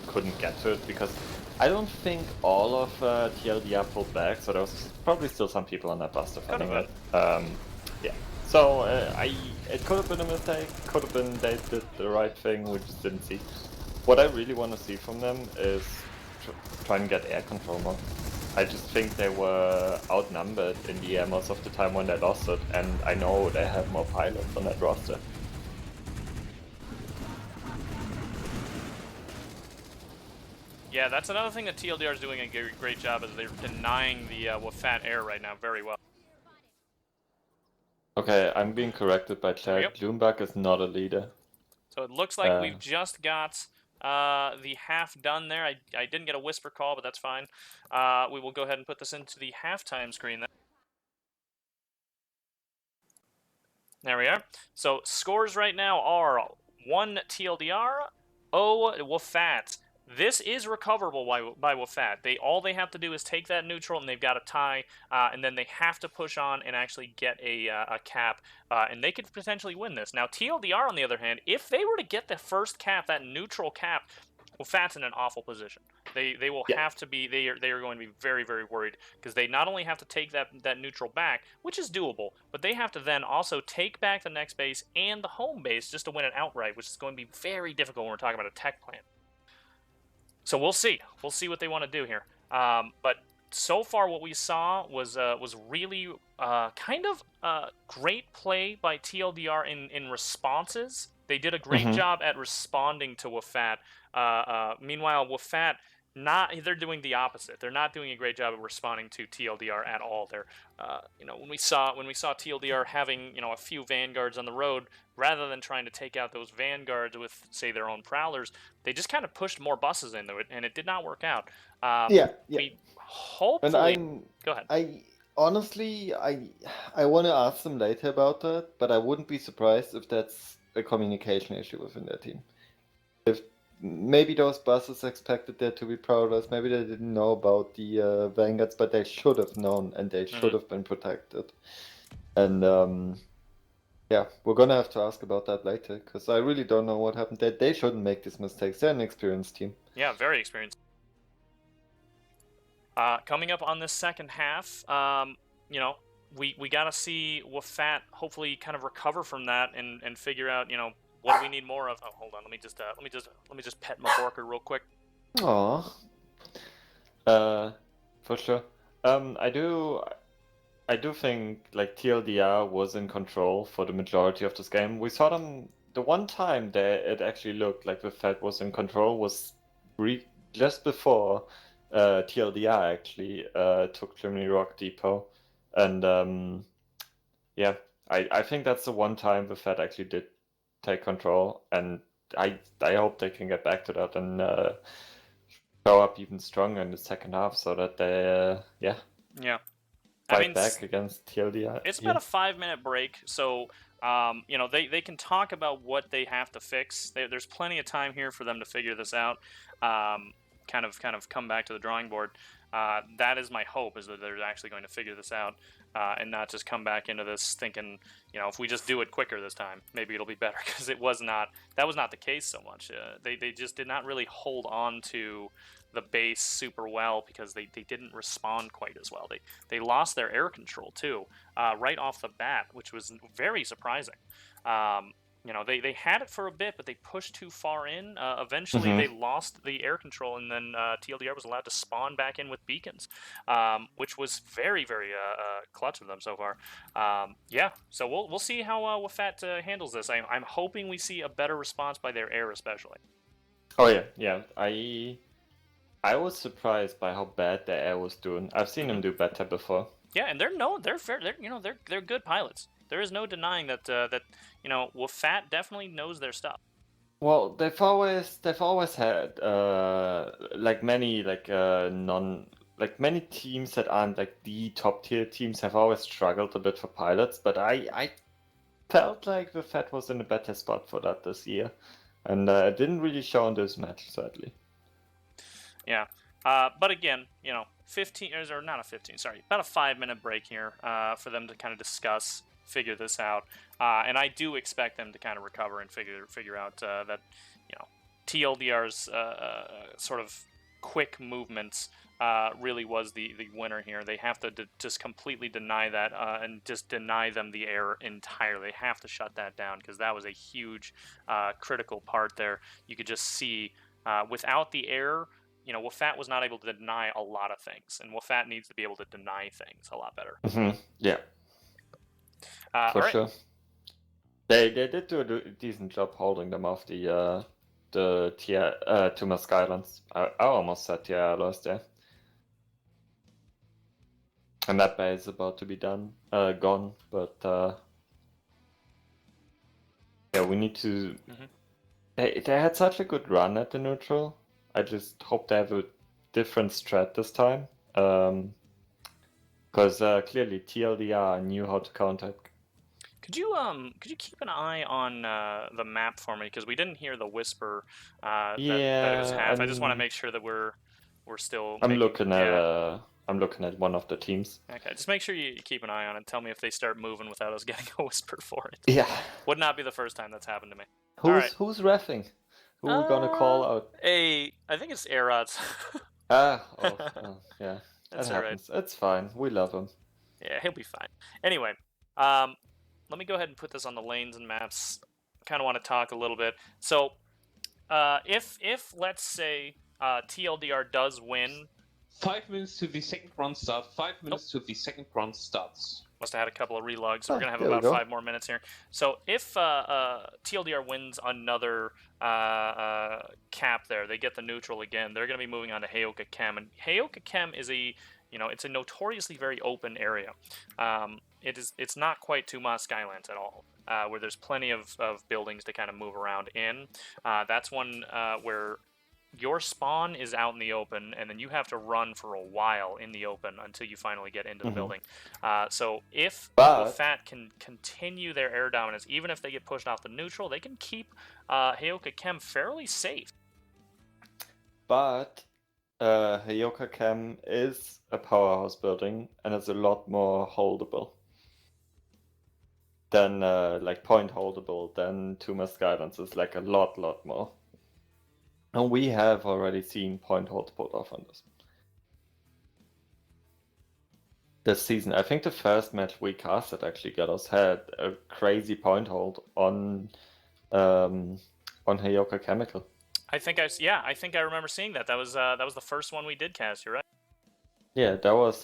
B: couldn't get to it, because I don't think all of TLDR pulled back, so there was probably still some people on that bus defending it. Yeah. So it could have been a mistake, could have been they did the right thing, we just didn't see. What I really want to see from them is try and get air control more. I just think they were outnumbered in the air most of the time when they lost it, and I know they have more pilots on that roster.
A: Yeah, that's another thing that TLDR is doing a great job, is they're denying the WFAT air right now very well.
B: Okay, I'm being corrected by chat.
A: Yep.
B: Bloomberg is not a leader.
A: So it looks like we've just got the half done there. I didn't get a whisper call, but that's fine. We will go ahead and put this into the halftime screen then. There we are. So scores right now are 1 TLDR, 0 WFAT. This is recoverable by WFAT. All they have to do is take that neutral, and they've got a tie, and then they have to push on and actually get a cap, and they could potentially win this. Now, TLDR, on the other hand, if they were to get the first cap, that neutral cap, WFAT's in an awful position. They will have to be, they are going to be very, very worried, because they not only have to take that neutral back, which is doable, but they have to then also take back the next base and the home base just to win it outright, which is going to be very difficult when we're talking about a tech plant. So we'll see. We'll see what they want to do here. But so far, what we saw was really kind of great play by TLDR in responses. They did a great job at responding to WFAT. Meanwhile, WFAT, they're doing the opposite. They're not doing a great job of responding to TLDR at all. They're, when we saw TLDR having a few vanguards on the road, rather than trying to take out those vanguards with, say, their own prowlers, they just kind of pushed more buses into it, and it did not work out. We hopefully. Go ahead.
B: Honestly, I want to ask them later about that, but I wouldn't be surprised if that's a communication issue within their team. If maybe those buses expected there to be prowlers, maybe they didn't know about the vanguards, but they should have known, and they should have been protected. And yeah, we're gonna have to ask about that later, because I really don't know what happened. They shouldn't make these mistakes. They're an experienced team.
A: Yeah, very experienced. Coming up on this second half, we gotta see WFAT hopefully kind of recover from that and figure out, what do we need more of. Oh, hold on, let me just pet my Borker real quick.
B: Aww. For sure. I do think like TLDR was in control for the majority of this game. We saw them the one time that it actually looked like WFAT was in control was just before TLDR actually took Germany Rock Depot, and yeah, I think that's the one time WFAT actually did take control, and I hope they can get back to that and show up even stronger in the second half, so that they fight back against TLDR.
A: It's about a 5-minute break, so they can talk about what they have to fix. There's plenty of time here for them to figure this out. Kind of come back to the drawing board. That is my hope, is that they're actually going to figure this out and not just come back into this thinking, if we just do it quicker this time, maybe it'll be better, because that was not the case so much. They just did not really hold on to the base super well, because they didn't respond quite as well. They lost their air control too, right off the bat, which was very surprising. They had it for a bit, but they pushed too far in. Eventually, they lost the air control, and then TLDR was allowed to spawn back in with beacons, which was very, very clutch of them so far. So we'll see how WFAT handles this. I'm hoping we see a better response by their air, especially.
B: Oh yeah. I was surprised by how bad the air was doing. I've seen them do better before.
A: Yeah, and they're fair. They're good pilots. There is no denying that WFAT definitely knows their stuff.
B: Well, they've always had many teams that aren't like the top tier teams have always struggled a bit for pilots, but I felt like WFAT was in a better spot for that this year, and it didn't really show in this match, sadly.
A: Yeah, but again, 15 or not a 15, sorry, about a 5-minute break here for them to kind of discuss, figure this out, and I do expect them to kind of recover and figure out that TLDR's sort of quick movements really was the winner here. They have to just completely deny that and just deny them the air entirely. They have to shut that down because that was a huge critical part there. You could just see without the air, WFAT was not able to deny a lot of things, and WFAT needs to be able to deny things a lot better.
B: Yeah, for
A: all right.
B: sure. They did do a decent job holding them off the Two Mask Islands. I almost said TLDR there. And that bay is about to be gone, but yeah, we need to. They had such a good run at the neutral. I just hope they have a different strat this time, because clearly TLDR knew how to counter.
A: Could you keep an eye on the map for me, because we didn't hear the whisper that it was half. I just want to make sure that we're still.
B: I'm looking at one of the teams.
A: Okay, just make sure you keep an eye on it. Tell me if they start moving without us getting a whisper for it.
B: Yeah.
A: Would not be the first time that's happened to me.
B: Who's reffing? Who are we gonna call out?
A: I think it's Aerods.
B: Yeah.
A: That's
B: that happens.
A: Right.
B: It's fine. We love him.
A: Yeah, he'll be fine. Anyway, let me go ahead and put this on the lanes and maps. Kind of want to talk a little bit. So, if let's say TLDR does win,
D: 5 minutes to the second round starts. 5 minutes to the second round starts.
A: Must have had a couple of relogs, so we're gonna have about 5 more minutes here. So if TLDR wins another cap there, they get the neutral again. They're gonna be moving on to Heyoka Chem, and Heyoka Chem is it's a notoriously very open area. It's not quite Tuma Skylands at all, where there's plenty of buildings to kind of move around in. That's one where your spawn is out in the open, and then you have to run for a while in the open until you finally get into the building. So if WFAT can continue their air dominance, even if they get pushed off the neutral, they can keep Heyoka Chem fairly safe.
B: But Heyoka Chem is a powerhouse building, and it's a lot more holdable than point holdable than Two Mask Islands is like a lot more. And we have already seen point hold put off on this season. I think the first match we casted actually got us had a crazy point hold on Heyoka Chemical.
A: I think I remember seeing that. That was the first one we did cast. You're right.
B: Yeah, that was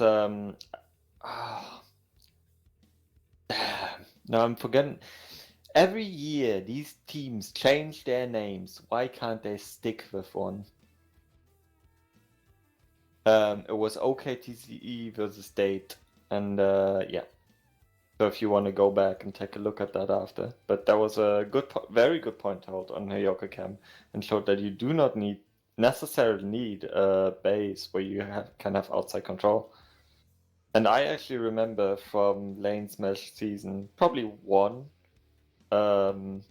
B: no, I'm forgetting. Every year, these teams change their names. Why can't they stick with one? It was OKTCE versus Date, and yeah. So if you want to go back and take a look at that after, but that was a very good point hold on Heyoka Chem, and showed that you do not necessarily need a base where you can have outside control. And I actually remember from LaneSmash season, probably one. That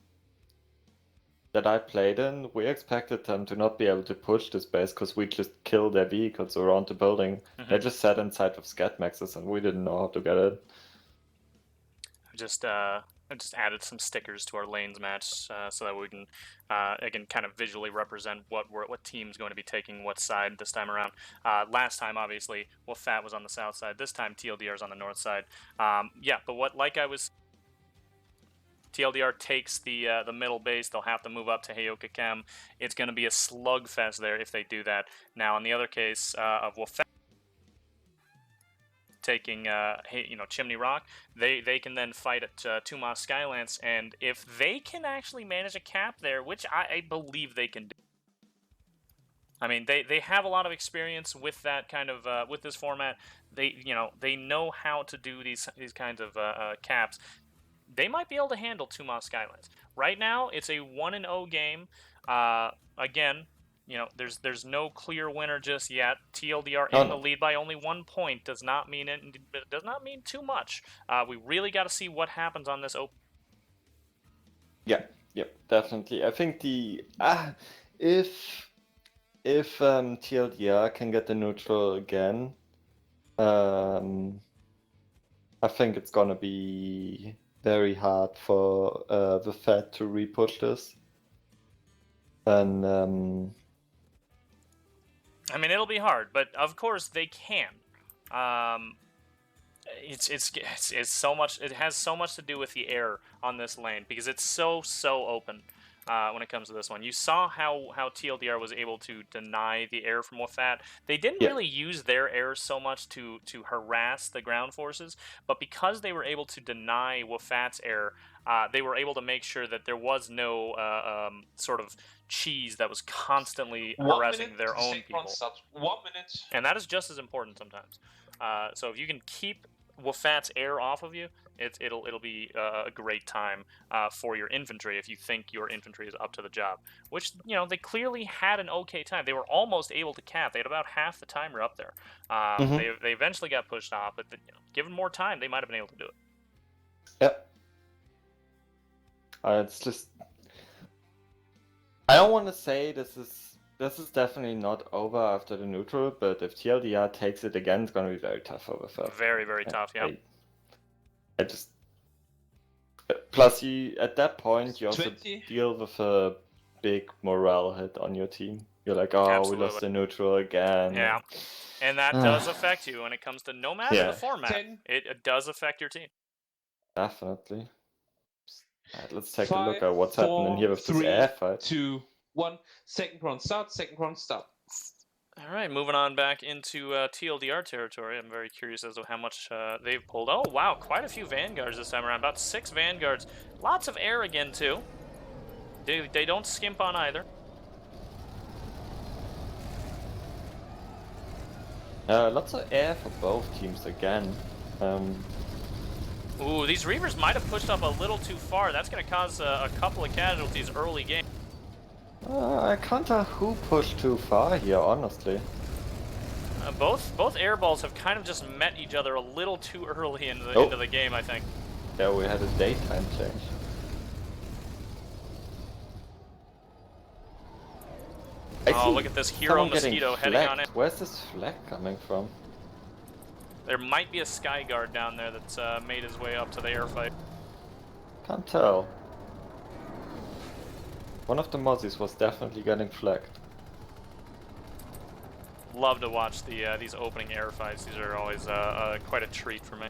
B: I played in, we expected them to not be able to push this base because we just killed their vehicles around the building. They just sat inside of scat maxes and we didn't know how to get it.
A: I just added some stickers to our lanes match so that we can again kind of visually represent what team's going to be taking what side this time around. Last time, obviously, WFAT was on the south side. This time, TLDR is on the north side. Yeah, but TLDR takes the middle base. They'll have to move up to Heyoka Chem. It's going to be a slugfest there if they do that. Now, in the other case of WFAT taking Chimney Rock, they can then fight at Tuma Skylands, and if they can actually manage a cap there, which I believe they can do. I mean, they have a lot of experience with that kind of with this format. They know how to do these kinds of caps. They might be able to handle Tuma Skylands. Right now, it's a 1-0 game. Again, there's no clear winner just yet. TLDR in the lead by only 1 point does not mean too much. We really got to see what happens on this open.
B: Yep, definitely. I think if TLDR can get the neutral again, I think it's gonna be very hard for the Fed to repush this. And
A: I mean, it'll be hard, but of course they can. It's so much. It has so much to do with the air on this lane because it's so open. When it comes to this one, you saw how TLDR was able to deny the air from WFAT. They didn't
B: Yeah.
A: really use their air so much to harass the ground forces, but because they were able to deny WFAT's air, they were able to make sure that there was no sort of cheese that was constantly
D: 1
A: harassing
D: minute
A: their
D: to
A: own
D: second run
A: people.
D: stops. 1 minute.
A: And that is just as important sometimes. So if you can keep WFAT's air off of you, it'll be a great time for your infantry if you think your infantry is up to the job. Which, you know, they clearly had an okay time. They were almost able to cap. They had about half the timer up there. They eventually got pushed off, but given more time, they might have been able to do it.
B: Yep. It's just, I don't want to say this is definitely not over after the neutral, but if TLDR takes it again, it's going to be very tough over FRMD.
A: Very, very tough, yeah.
B: I just, plus at that point you also
D: 20.
B: deal with a big morale hit on your team. You're like, oh,
A: Absolutely.
B: we lost the neutral again.
A: Yeah. And that does affect you when it comes to no matter the format.
D: 10.
A: It does affect your team.
B: Definitely. Alright, let's take a
D: 5,
B: look at what's happening here with
D: 4, 3,
B: this air fight.
D: 2, 1. Second run start. Second run stop.
A: All right, moving on back into TLDR territory. I'm very curious as to how much they've pulled. Oh, wow, quite a few Vanguards this time around. About 6 Vanguards. Lots of air again, too. They don't skimp on either.
B: Lots of air for both teams again.
A: Ooh, these Reavers might have pushed up a little too far. That's going to cause a couple of casualties early game.
B: I can't tell who pushed too far here, honestly.
A: Both air balls have kind of just met each other a little too early into the game, I think.
B: Yeah, we had a daytime change.
A: Oh, look at this hero mosquito heading on it.
B: Where's this flag coming from?
A: There might be a Sky Guard down there that's made his way up to the air fight.
B: Can't tell. One of the Mozzies was definitely getting flagged.
A: Love to watch these opening air fights. These are always quite a treat for me.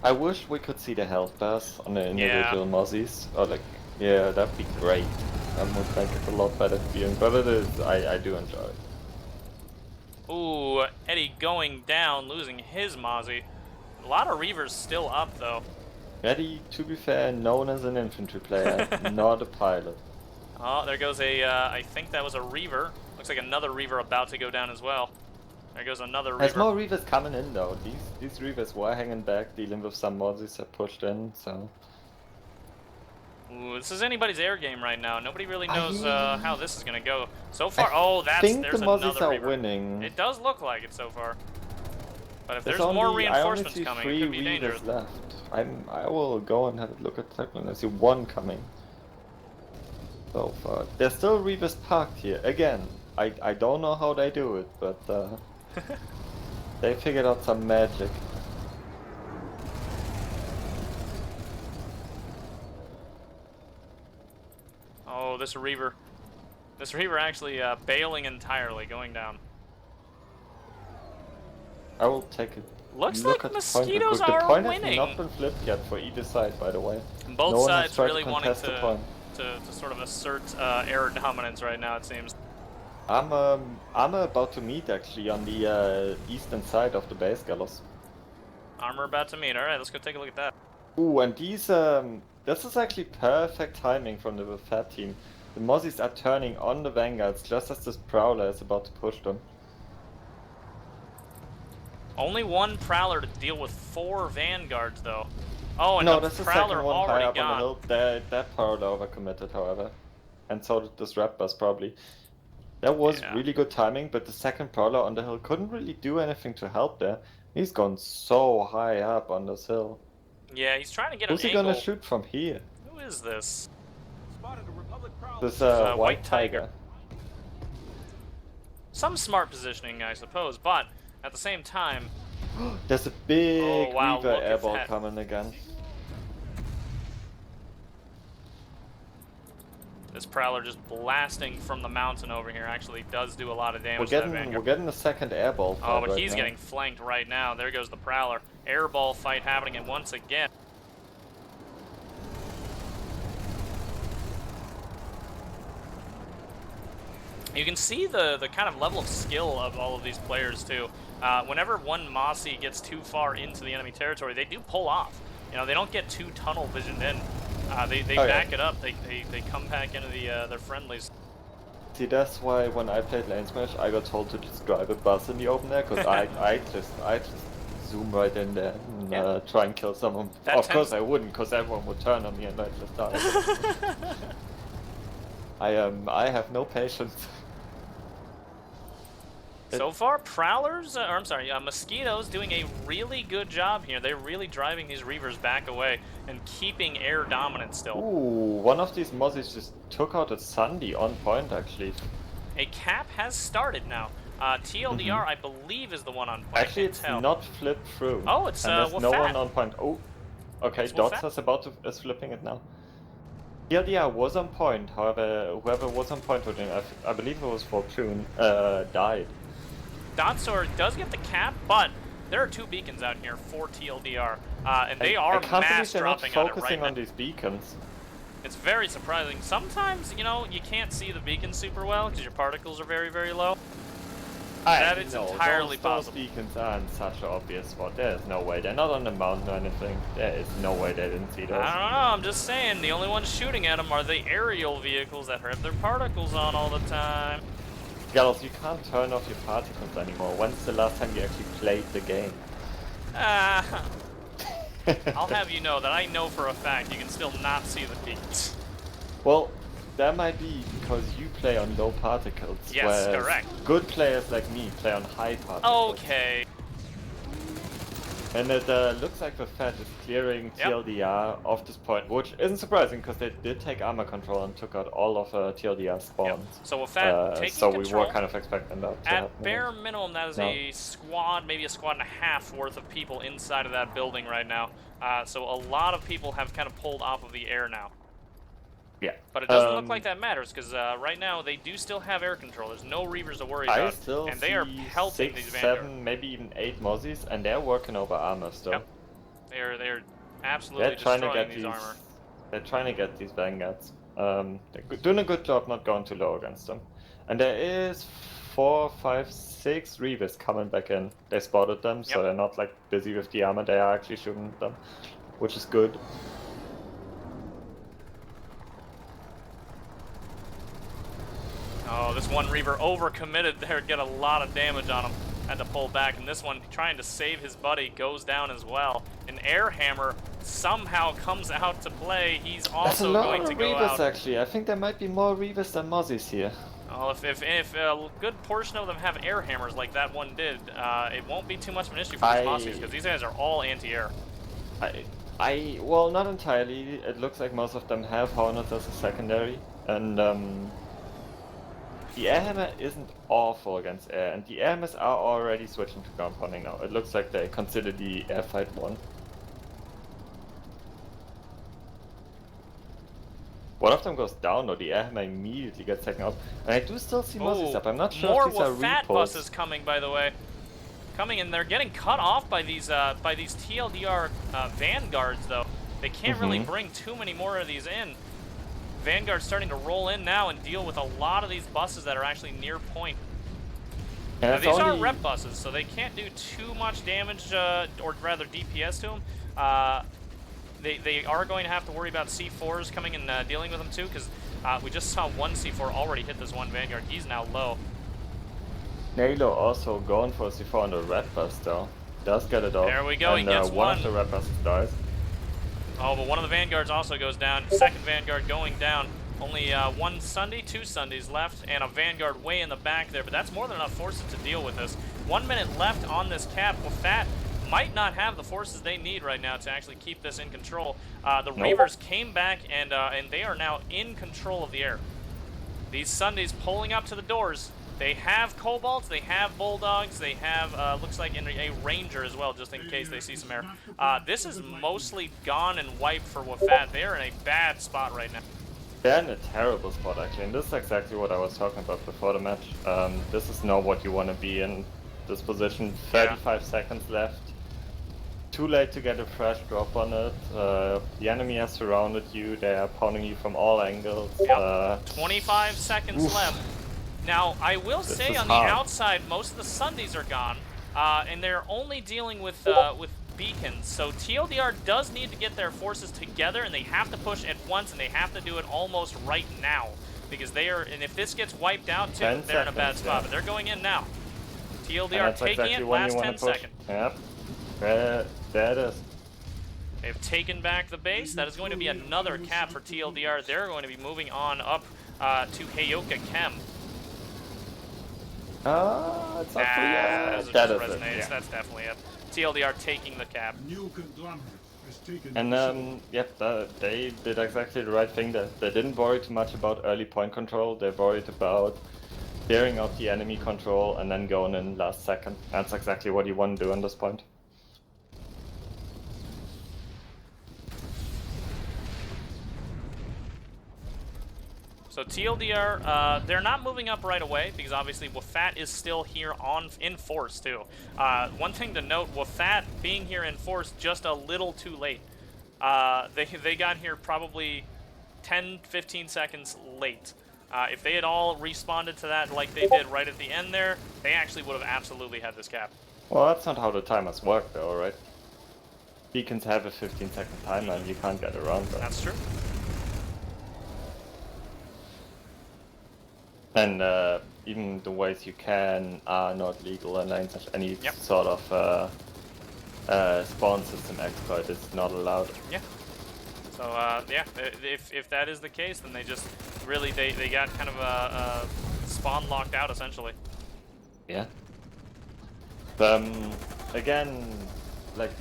B: I wish we could see the health bars on the individual Mozzies. Or like, yeah, that'd be great. That would make it a lot better feeling, but it is, I do enjoy it.
A: Ooh, Eddie going down, losing his Mozzie. A lot of Reavers still up, though.
B: Eddie, to be fair, known as an infantry player, not a pilot.
A: Oh, there goes I think that was a Reaver. Looks like another Reaver about to go down as well. There goes another Reaver.
B: There's more Reavers coming in, though. These Reavers were hanging back, dealing with some Mozzies that pushed in, so...
A: Ooh, this is anybody's air game right now. Nobody really knows how this is going to go. So far, there's
B: the Mozzies
A: another
B: are
A: Reaver.
B: winning.
A: It does look like it so far. But if there's
B: only,
A: more reinforcements
B: I only see
A: coming,
B: 3
A: it could be dangerous.
B: left. I will go and have a look at the timeline. I see 1 coming. So far. There's still Reavers parked here. Again, I don't know how they do it, but they figured out some magic.
A: Oh, this Reaver actually bailing entirely, going down.
B: I will take it.
A: Looks
B: look
A: like
B: at
A: mosquitoes
B: the point.
A: are
B: The point
A: winning.
B: has not been flipped yet for either side, by the way.
A: Both
B: no one has
A: sides
B: tried
A: really
B: to
A: wanting
B: contest the point.
A: to sort of assert air dominance right now, it seems.
B: I'm about to meet actually on the eastern side of the base, Gallows.
A: Armor about to meet. All right, let's go take a look at that.
B: Ooh, and these this is actually perfect timing from the WFAT team. The Mozzies are turning on the Vanguards just as this Prowler is about to push them.
A: Only 1 Prowler to deal with 4 Vanguards, though. Oh, and
B: no,
A: the
B: that's the
A: Prowler
B: second one high
A: already
B: up
A: gone.
B: on the hill. That Prowler overcommitted, however. And so did this Red Bus, probably. That was really good timing, but the second Prowler on the hill couldn't really do anything to help there. He's gone so high up on this hill.
A: Yeah, he's trying to get
B: Who's
A: an
B: he
A: angle.
B: gonna shoot from here?
A: Who is this?
B: This White Tiger.
A: Some smart positioning, I suppose, but at the same time...
B: There's a big
A: wow,
B: Reaver
A: look at
B: airball
A: that.
B: coming again.
A: This Prowler just blasting from the mountain over here actually does do a lot of damage to that Vanguard.
B: We're getting a second airball fight.
A: Oh, but
B: right
A: he's
B: now.
A: getting flanked right now. There goes the Prowler. Airball fight happening, and once again. You can see the kind of level of skill of all of these players too. Whenever one Mossy gets too far into the enemy territory, they do pull off. You know, they don't get too tunnel visioned in. They back it up. They come back into their friendlies.
B: See, that's why when I played LaneSmash, I got told to just drive a bus in the open air, because I just zoom right in there and try and kill someone. Of course I wouldn't, because everyone would turn on me and I'd just die. I have no patience.
A: So far, Prowlers, or I'm sorry, Mosquitoes doing a really good job here. They're really driving these Reavers back away and keeping air dominant still.
B: Ooh, one of these Mozzies just took out a Sunday on point, actually.
A: A cap has started now. TLDR, I believe, is the one on point.
B: Actually, it's not flipped through.
A: Oh, it's
B: and there's
A: WFAT.
B: no one on point. Oh, okay, Dots is flipping it now. TLDR was on point, however, whoever was on point with him, I believe it was for Platoon, died.
A: Dotsor does get the cap, but there are 2 beacons out here for TLDR, and they are mass dropping on it right now.
B: Focusing on these beacons.
A: It's very surprising. Sometimes, you know, you can't see the beacons super well because your particles are very, very low. That is entirely possible.
B: Those beacons are in such an obvious spot. There is no way. They're not on the mountain or anything. There is no way they didn't see those.
A: I don't know. I'm just saying, the only ones shooting at them are the aerial vehicles that have their particles on all the time.
B: Gallows, you can't turn off your particles anymore. When's the last time you actually played the game?
A: I'll have you know that I know for a fact you can still not see the beacons.
B: Well, that might be because you play on low particles.
A: Yes, correct.
B: Good players like me play on high particles.
A: Okay.
B: And it looks like the FAT is clearing TLDR off this point, which isn't surprising because they did take armor control and took out all of TLDR spawns.
A: Yep. So FAT taking
B: so
A: control,
B: we were kind of expecting that to happen.
A: At bare minimum, that is a squad, maybe a squad and a half worth of people inside of that building right now. So a lot of people have kind of pulled off of the air now.
B: Yeah.
A: But it doesn't look like that matters because right now they do still have air control. There's no Reavers to worry about, and they are pelting these Vanguard.
B: 6, 7, maybe even 8 Mozzies, and they're working over armor still.
A: Yep. They're absolutely destroying these armor.
B: They're trying to get these Vanguards. They're doing a good job not going too low against them. And there is 4, 5, 6 Reavers coming back in. They spotted them, so they're not like busy with the armor. They are actually shooting them, which is good.
A: Oh, this one Reaver overcommitted there, get a lot of damage on him. Had to pull back, and this one trying to save his buddy goes down as well. An air hammer somehow comes out to play. He's also going to go out.
B: Reavers, actually. I think there might be more Reavers than Mozzies here.
A: Well, if a good portion of them have air hammers like that one did, it won't be too much of an issue for these Mossies because these guys are all anti-air.
B: Well, not entirely. It looks like most of them have Hornets as a secondary, and the airhammer isn't awful against air, and the airhammers are already switching to ground pounding now. It looks like they consider the airfight won. One of them goes down, though. The airhammer immediately gets taken out, and I do still see Mozzies up. I'm not sure if these are
A: more WFAT
B: repulse.
A: buses coming, by the way. Coming in, they're getting cut off by these TLDR Vanguards, though. They can't really bring too many more of these in. Vanguard's starting to roll in now and deal with a lot of these buses that are actually near point. Now, these are rep buses, so they can't do too much damage, or rather DPS to them. They are going to have to worry about C4s coming and dealing with them too, because we just saw one C4 already hit this one Vanguard. He's now low.
B: Nalo also going for a C4 on the red bus, though. Does get it off.
A: There we go,
B: and,
A: he gets
B: one of the red buses dies.
A: Oh, but one of the Vanguards also goes down. Second Vanguard going down. Only one Sunday, 2 Sundays left, and a Vanguard way in the back there, but that's more than enough forces to deal with this. 1 minute left on this cap. WFAT might not have the forces they need right now to actually keep this in control. The Reavers came back, and they are now in control of the air. These Sundays pulling up to the doors. They have Cobalts, they have Bulldogs, they have, looks like a Ranger as well, just in case they see some air. This is mostly gone and wiped for WFAT. They're in a bad spot right now.
B: They're in a terrible spot actually, and this is exactly what I was talking about before the match. This is not what you want to be in this position. 35 seconds left. Too late to get a fresh drop on it. The enemy has surrounded you. They are pounding you from all angles.
A: Yep. 25 seconds left. Now, I will say on the outside, most of the Sundays are gone, and they're only dealing with beacons. So TLDR does need to get their forces together, and they have to push at once, and they have to do it almost right now, because they are. And if this gets wiped out too, they're in a bad spot. But they're going in now. TLDR taking
B: exactly
A: it. Last 10 seconds.
B: Yep. There it is.
A: They've taken back the base. That is going to be another cap for TLDR. They're going to be moving on up to Heyoka Chem.
B: It's not that is it. Yeah.
A: That's definitely it. TLDR taking the cap.
C: New conglomerate has taken
B: And yep, they did exactly the right thing. They didn't worry too much about early point control. They worried about clearing out the enemy control and then going in last second. That's exactly what you want to do on this point.
A: So TLDR, they're not moving up right away because obviously WFAT is still here in force too. One thing to note, WFAT being here in force just a little too late. They got here probably 10-15 seconds late. If they had all responded to that like they did right at the end there, they actually would have absolutely had this cap.
B: Well, that's not how the timers work though, right? Beacons have a 15-second timer and you can't get around that.
A: That's true.
B: And even the ways you can are not legal, and any sort of spawn system exploit is not allowed.
A: Yeah. So yeah, if that is the case, then they just really they got kind of a spawn locked out essentially.
B: Yeah. Again, like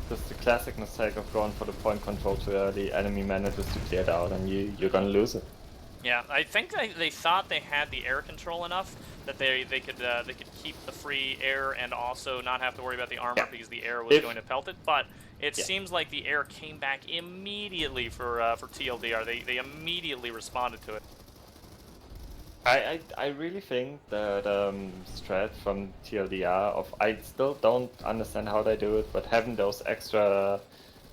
B: just the classic mistake of going for the point control too early. Enemy manages to clear it out, and you're gonna lose it.
A: Yeah, I think they thought they had the air control enough that they could keep the free air and also not have to worry about the armor because the air was going to pelt it. But it seems like the air came back immediately for TLDR. They immediately responded to it.
B: I really think that strat from TLDR I still don't understand how they do it, but having those extra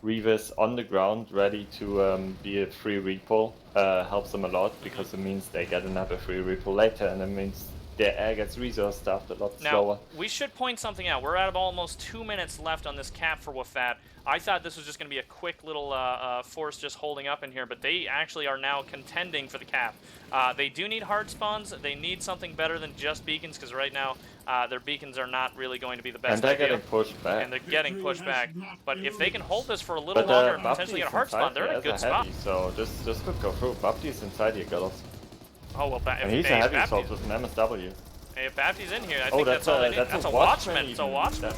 B: Reavers on the ground ready to be a free repull helps them a lot, because it means they get another free repull later, and it means their air gets resource stuffed a lot slower.
A: Now, we should point something out. We're at almost 2 minutes left on this cap for WFAT. I thought this was just going to be a quick little force just holding up in here, but they actually are now contending for the cap. They do need hard spawns. They need something better than just beacons, because right now their beacons are not really going to be the best
B: And they're
A: idea.
B: getting pushed back.
A: And they're getting pushed back. But if they can hold this for a little longer and potentially get a hard spawn, they're in a good spot.
B: So this could go through. Bapti's inside your guilds.
A: Oh, well,
B: and he's a heavy assault with an MSW.
A: Hey, if Bapti's in here, I think that's all they need. That's a Watchman. It's a Watchman.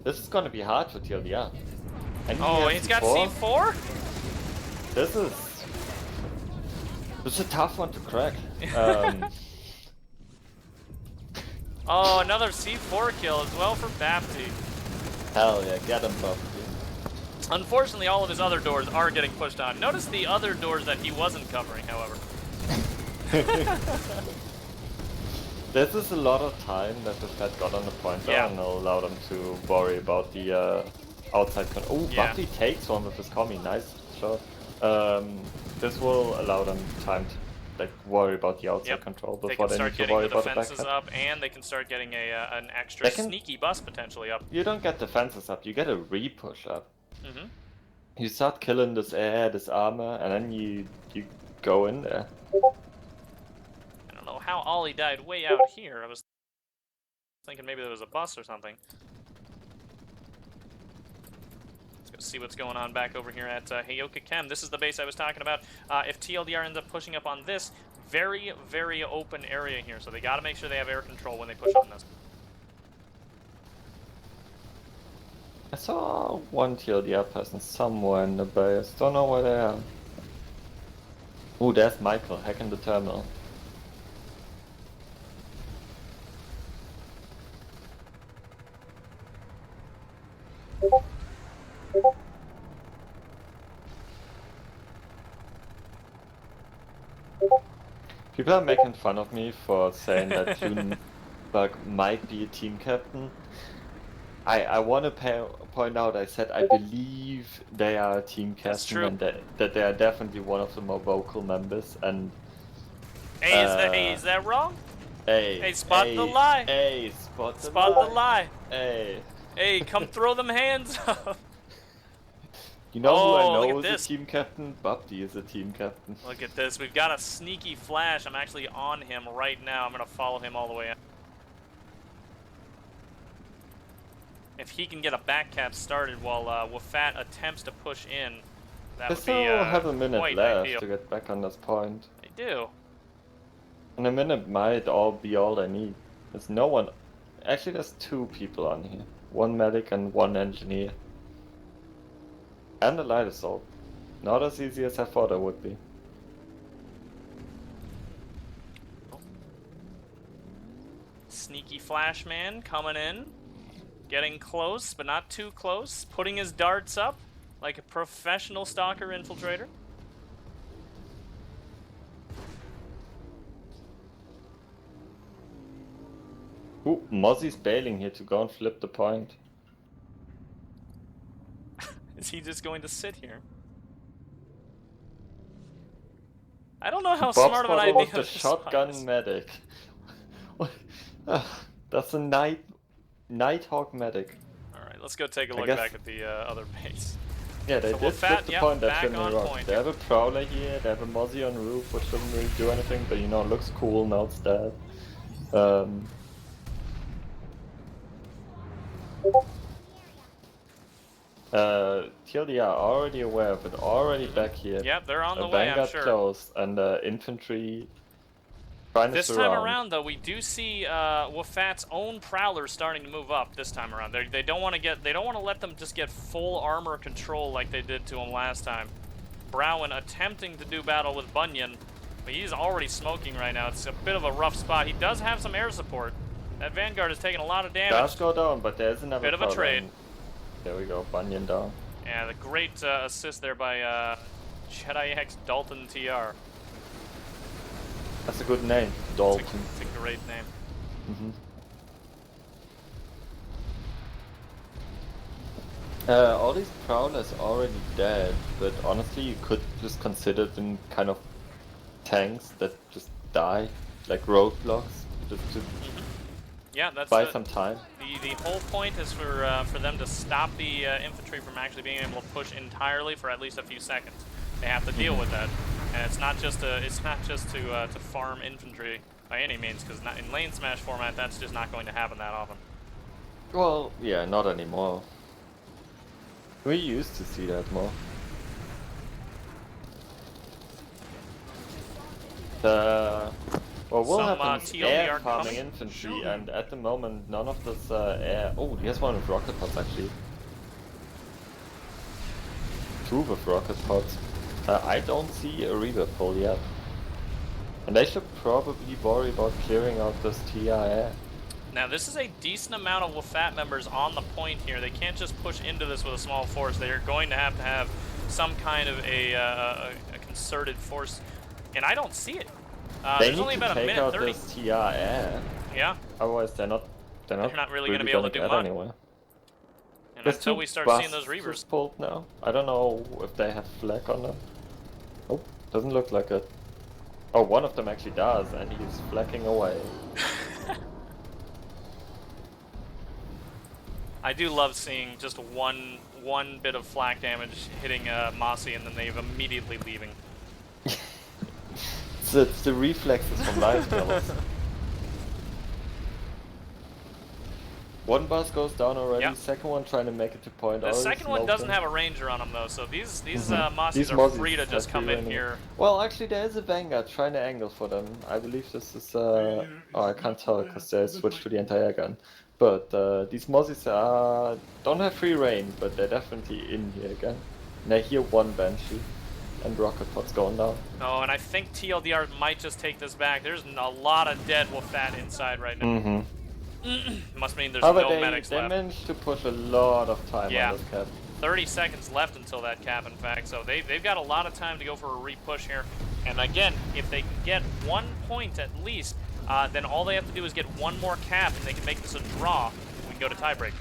B: This is going to be hard for TLDR.
A: Oh, he's got C4?
B: This is a tough one to crack.
A: Oh, another C4 kill as well for Bapti.
B: Hell yeah, get him, Bapti.
A: Unfortunately, all of his other doors are getting pushed on. Notice the other doors that he wasn't covering, however.
B: This is a lot of time that the Fed got on the pointer, and it'll allow them to worry about the outside control. Oh, Bapti takes one with his commie, nice shot. This will allow them time to worry about the outside control before they need to worry about the back. They can start getting the defenses
A: up, and they can start getting an extra sneaky bus potentially up.
B: You don't get defenses up, you get a re-push up. You start killing this air, this armor, and then you go in there.
A: I don't know how Ollie died way out here. I was thinking maybe there was a bus or something. Let's go see what's going on back over here at Heyoka Chem. This is the base I was talking about. If TLDR ends up pushing up on this, very, very open area here, so they got to make sure they have air control when they push on this.
B: I saw one TLDR person somewhere in the base. Don't know where they are. Ooh, there's Michael hacking the terminal. People are making fun of me for saying that Junebug might be a team captain. I want to point out, I said I believe they are a team
A: That's
B: captain
A: true.
B: and that they are definitely one of the more vocal members. And
A: Hey, is that wrong? Hey, spot the lie.
B: Hey, spot the
A: lie.
B: Hey.
A: Hey, come throw them hands up.
B: You know who I
A: look
B: know
A: at
B: is a
A: this.
B: team captain? Bubby is a team captain.
A: Look at this. We've got a sneaky flash. I'm actually on him right now. I'm going to follow him all the way up. If he can get a back cap started while WFAT attempts to push in, that
B: They
A: would be
B: still have a minute
A: quite
B: left
A: ideal.
B: to get back on this point.
A: They do.
B: And a minute might be all they need. There's no one. Actually, there's 2 people on here. 1 medic and 1 engineer. And a light assault. Not as easy as I thought it would be.
A: Sneaky flash man coming in. Getting close, but not too close. Putting his darts up like a professional stalker infiltrator.
B: Ooh, Mozzie's bailing here to go and flip the point.
A: Is he just going to sit here? I don't know how
B: Bob
A: smart of an
B: Spottle
A: idea
B: with the
A: this
B: shotgun
A: was.
B: medic. That's a Nighthawk medic.
A: Alright, let's go take a
B: I
A: look
B: guess-
A: back at the other base.
B: Yeah, they
A: So
B: did
A: WFAT,
B: flip the
A: yep,
B: point, that
A: back
B: shouldn't
A: on
B: be wrong.
A: point.
B: They have a Prowler here, they have a Mozzie on roof, which doesn't really do anything, but you know, it looks cool, now it's dead. TLDR already aware of it, already back here.
A: Yep, they're on the way, I'm
B: Vanguard
A: sure.
B: close, and infantry trying to
A: This
B: surround.
A: time around, though, we do see WFAT's own Prowlers starting to move up. This time around, they don't want to let them just get full armor control like they did to him last time. Browen attempting to do battle with Bunyan, but he's already smoking right now. It's a bit of a rough spot. He does have some air support. That Vanguard is taking a lot of damage.
B: Does go down, but there's another
A: Bit of a
B: Prowler.
A: trade.
B: There we go, Bunyan down.
A: Yeah, the great assist there by JEDL Dalton TR.
B: That's a good name, Dalton.
A: It's a great name.
B: All these Prowlers already dead, but honestly you could just consider them kind of tanks that just die, like roadblocks, just to
A: Yeah, that's
B: buy some time.
A: The whole point is for them to stop the infantry from actually being able to push entirely for at least a few seconds. They have to deal with that, and it's not just to farm infantry by any means, because in LaneSmash format that's just not going to happen that often.
B: Well, yeah, not anymore. We used to see that more. Well, we'll
A: Some,
B: have
A: TLDR
B: air farming
A: coming.
B: infantry, and at the moment none of this air... Oh, here's one with rocket pods actually. 2 with rocket pods. I don't see a Reaver pull yet. And they should probably worry about clearing out this TIA.
A: Now this is a decent amount of WFAT members on the point here. They can't just push into this with a small force. They are going to have some kind of a concerted force, and I don't see it. There's only about a minute 30.
B: This TIA.
A: Yeah.
B: Otherwise, they're not
A: really going to be able to do much.
B: Anywhere.
A: And
B: There's
A: until
B: 2
A: we start seeing those
B: busts
A: Reavers.
B: pulled now. I don't know if they have flak on them. Oh, doesn't look like it. Oh, one of them actually does, and he's flacking away.
A: I do love seeing just one bit of flak damage hitting Mossy, and then they've immediately leaving.
B: It's the reflexes from life fellas. One bus goes down already,
A: Yep.
B: second one trying to make it to point.
A: The second one doesn't have a ranger on them though, so these Mossies are free to just come in here.
B: Well, actually there is a Vanguard trying to angle for them. I believe this is oh, I can't tell because they switched to the anti-air gun. But these Mossies don't have free reign, but they're definitely in here again. And I hear one Banshee and rocket pods going down.
A: Oh, and I think TLDR might just take this back. There's a lot of dead WFAT inside right now. Must mean there's no medics
B: they
A: left.
B: managed to push a lot of time
A: Yeah.
B: on this cap.
A: 30 seconds left until that cap, in fact, so they've got a lot of time to go for a repush here. And again, if they can get 1 point at least, then all they have to do is get one more cap, and they can make this a draw. We can go to tiebreak.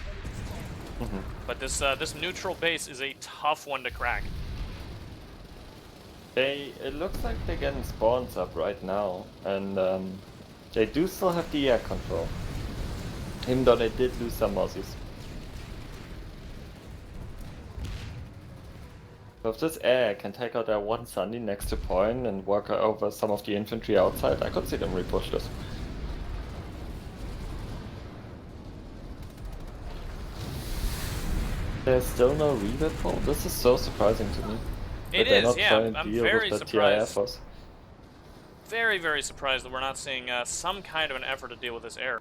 A: But this neutral base is a tough one to crack.
B: It looks like they're getting spawns up right now, and they do still have the air control, even though they did lose some Aussies. So if this air can take out their one Sunny next to point and work over some of the infantry outside, I could see them repush this. There's still no Reaver pull? This is so surprising to me.
A: It is, yeah, I'm very surprised.
B: TIA
A: Very, very surprised that we're not seeing some kind of an effort to deal with this air.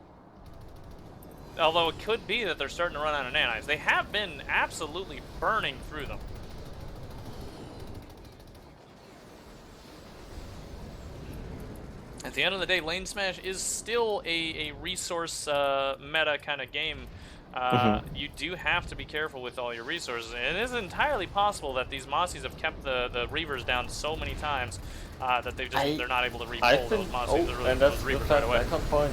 A: Although it could be that they're starting to run out of nanites. They have been absolutely burning through them. At the end of the day, LaneSmash is still a resource meta kind of game. You do have to be careful with all your resources. And it is entirely possible that these Mossies have kept the Reavers down so many times that they're not able to re-pull those Mossies.
B: And that's the fact, back on point.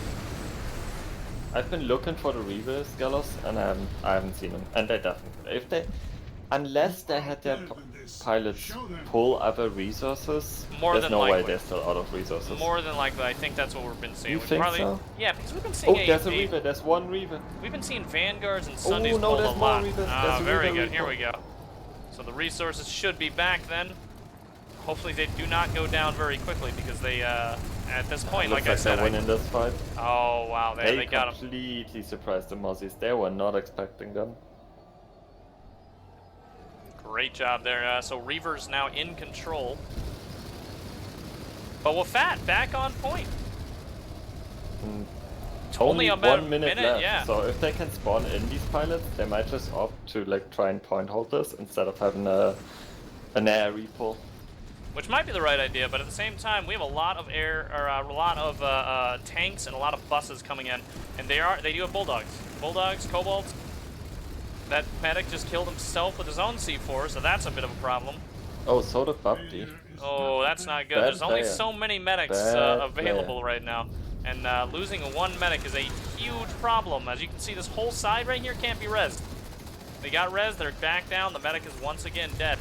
B: I've been looking for the Reavers, Gallos, and I haven't seen them. And they definitely, unless they had their pilots pull other resources, there's no way they're still out of resources.
A: More than likely, I think that's what we've been seeing.
B: You think so?
A: Yeah, because we've been seeing
B: there's a Reaver, there's one Reaver.
A: We've been seeing Vanguards and Sundays pull a lot. Very good, here we go. So the resources should be back then. Hopefully they do not go down very quickly because they, at this point, like I said,
B: they're winning this fight.
A: Oh wow, they got them.
B: Completely surprised the Mossies. They were not expecting them.
A: Great job there. So Reaver's now in control. But WFAT back on point. Only about
B: 1 minute left.
A: yeah.
B: So if they can spawn in these pilots, they might just opt to like try and point hold this instead of having an air repull.
A: Which might be the right idea, but at the same time, we have a lot of a lot of tanks and a lot of buses coming in, and they do have bulldogs, kobolds. That medic just killed himself with his own C4, so that's a bit of a problem.
B: Oh, so did Bubty.
A: Oh, that's not good. There's only so many medics available right now, and losing one medic is a huge problem. As you can see, this whole side right here can't be rezzed. They got rezzed, they're back down, the medic is once again dead.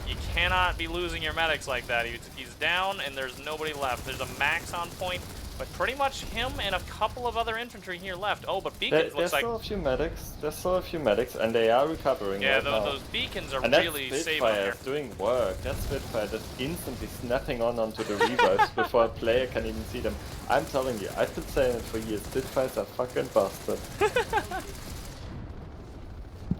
A: You cannot be losing your medics like that. He's down and there's nobody left. There's a max on point, but pretty much him and a couple of other infantry here left. Oh, but beacons looks like...
B: There's still a few medics. There's still a few medics, and they are recovering.
A: Yeah,
B: right now.
A: Those beacons are
B: and
A: really saving here.
B: Spitfire is doing work. That Spitfire just instantly snapping onto the revives before a player can even see them. I'm telling you, I've been saying it for years. Spitfires are fucking bastard.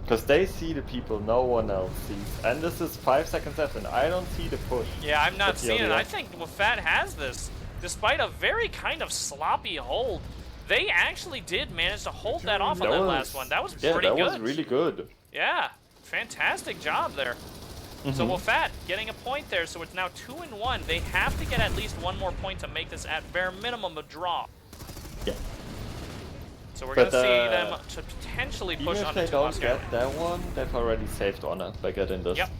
B: Because they see the people no one else sees. And this is 5 seconds left, and I don't see the push.
A: Yeah, I'm not seeing it. I think WFAT has this. Despite a very kind of sloppy hold, they actually did manage to hold that off on that last one. That was pretty good.
B: Yeah, that was really good.
A: Yeah, fantastic job there. So WFAT getting a point there, so it's now 2-1. They have to get at least one more point to make this at bare minimum a draw.
B: Yeah.
A: So we're going to see them to potentially push on
B: if they don't get that one, they've already saved honor by getting this.
A: Yep.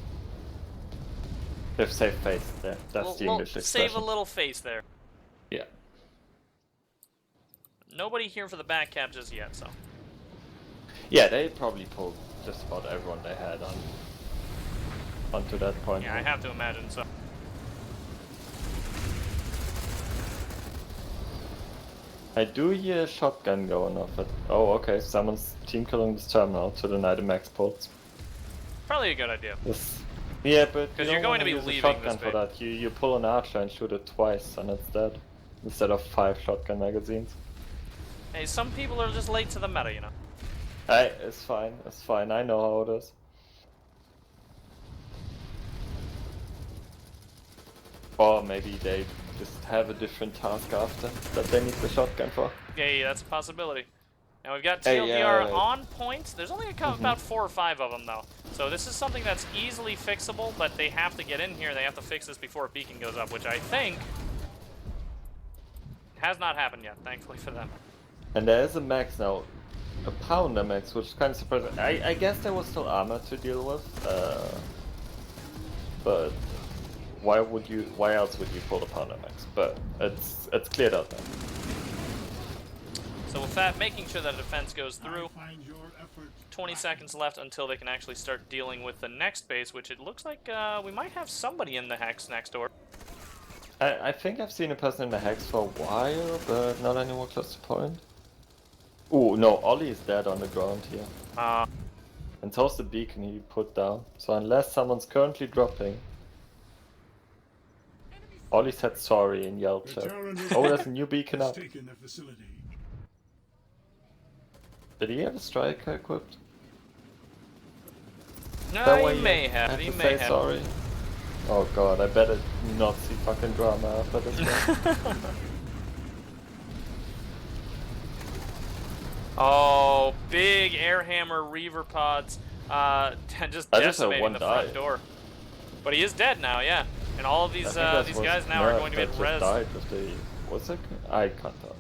B: They've saved face there. That's the English expression.
A: Save a little face there.
B: Yeah.
A: Nobody here for the back cap just yet, so.
B: Yeah, they probably pulled just about everyone they had onto that point.
A: Yeah, I have to imagine so.
B: I do hear a shotgun going off it. Oh, okay, someone's team killing this terminal to deny the max pulls.
A: Probably a good idea.
B: Yes. Yeah, but
A: because you're going to be leaving
B: shotgun this for that. You pull an archer and shoot it twice, and it's dead, instead of 5 shotgun magazines.
A: Hey, some people are just late to the meta, you know.
B: Hey, it's fine. It's fine. I know how it is. Or maybe they just have a different task after that they need the shotgun for.
A: Yeah, that's a possibility. And we've got TLDR on points. There's only about 4 or 5 of them, though. So this is something that's easily fixable, but they have to get in here. They have to fix this before a beacon goes up, which I think has not happened yet, thankfully for them.
B: And there is a max now. a pounder max, which is kind of surprising. I guess there was still armor to deal with, but why else would you pull the pounder max? But it's cleared out now.
A: So WFAT making sure that defense goes through.
C: I find your effort
A: 20 seconds left until they can actually start dealing with the next base, which it looks like we might have somebody in the hex next door.
B: I think I've seen a person in the hex for a while, but not anymore close to point. Ooh, no, Ollie is dead on the ground here. And so's the beacon he put down. So unless someone's currently dropping... Ollie said sorry in Yelp
C: The
B: chat.
C: Terran
B: Oh, there's a new beacon
C: has
B: up.
C: taken the facility.
B: Did he have a striker equipped?
A: No,
B: That way
A: he may have. He
B: to
A: may
B: say
A: have.
B: sorry. Oh god, I better not see fucking drama after this one.
A: Oh, big air hammer reaver pods. Just
B: I just had
A: decimating
B: one
A: the
B: die.
A: front door. But he is dead now, yeah. And all of these guys now are going to get res.
B: Died with the... What's it? I can't tell.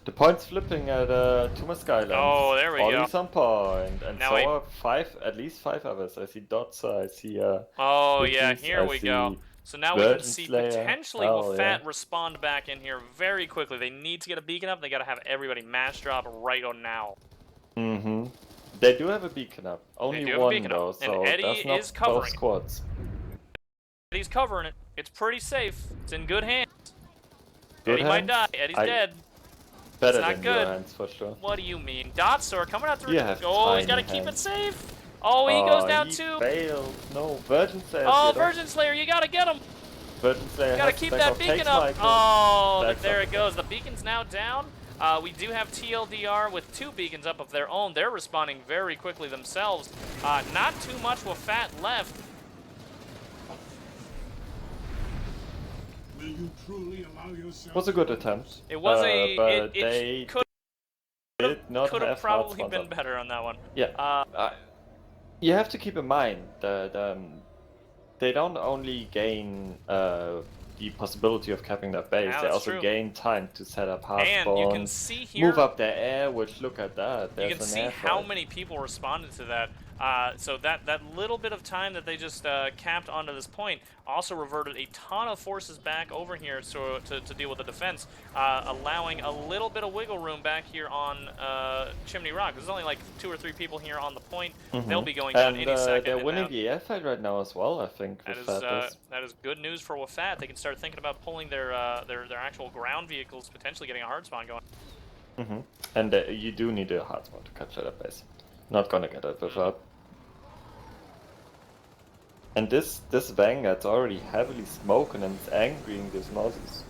B: The point's flipping at Tuma Skylands.
A: Oh, there we go.
B: Ollie's on point, and
A: Now
B: so are at least 5 others. I see Dotsa, I see
A: Oh yeah,
B: Witches,
A: here
B: I
A: we go.
B: see
A: So now we can
B: Virgin
A: see
B: Slayer.
A: potentially
B: Oh,
A: WFAT
B: yeah.
A: respond back in here very quickly. They need to get a beacon up. They got to have everybody mass drop right on now.
B: Mm-hmm. They do have a beacon up. Only
A: do have a
B: one
A: beacon
B: though,
A: up, and
B: so
A: Eddie
B: that's not
A: is covering
B: both
A: it.
B: squads.
A: Eddie's covering it. It's pretty safe. It's in good hands.
B: Good
A: Eddie might die.
B: hands?
A: Eddie's dead.
B: Better
A: not
B: than
A: good.
B: your hands for sure.
A: What do you mean? Dotsor coming out through.
B: You have
A: Oh, he's got to
B: tiny
A: keep it
B: hands.
A: safe. Oh, he goes down
B: he
A: too.
B: failed. No, Virgin Slayer.
A: Oh, Virgin Slayer, you got to get him.
B: Virgin Slayer
A: Got to
B: has
A: keep
B: back
A: that
B: off,
A: beacon
B: takes
A: up.
B: Michael.
A: Oh,
B: Backs
A: there
B: up.
A: it goes. The beacon's now down. We do have TLDR with 2 beacons up of their own. They're responding very quickly themselves. Not too much WFAT left.
C: Will you truly allow yourself?
B: Was a good attempt.
A: It was
B: but
A: it
B: they
A: could
B: did not
A: have
B: have
A: probably
B: hard
A: been
B: sponsor.
A: better on that one.
B: Yeah. You have to keep in mind that they don't only gain the possibility of capping their base,
A: Yeah,
B: they
A: that's
B: also
A: true.
B: gain time to set up hard
A: And you can
B: spawns,
A: see here,
B: move up their air, which look at that.
A: you
B: There's
A: can
B: an
A: see
B: air
A: how
B: fight.
A: many people responded to that. So that little bit of time that they just capped onto this point also reverted a ton of forces back over here to deal with the defense, allowing a little bit of wiggle room back here on Chimney Rock. There's only like 2 or 3 people here on the point. They'll be going down any second.
B: They're
A: and
B: winning
A: now-
B: the air fight right now as well, I think.
A: That
B: with
A: is that is good news for WFAT. They can start thinking about pulling their actual ground vehicles, potentially getting a hard spawn going.
B: And you do need a hard spawn to capture that base. Not gonna get it without. And this Vanguard's already heavily smoking and it's angering these Mozzies.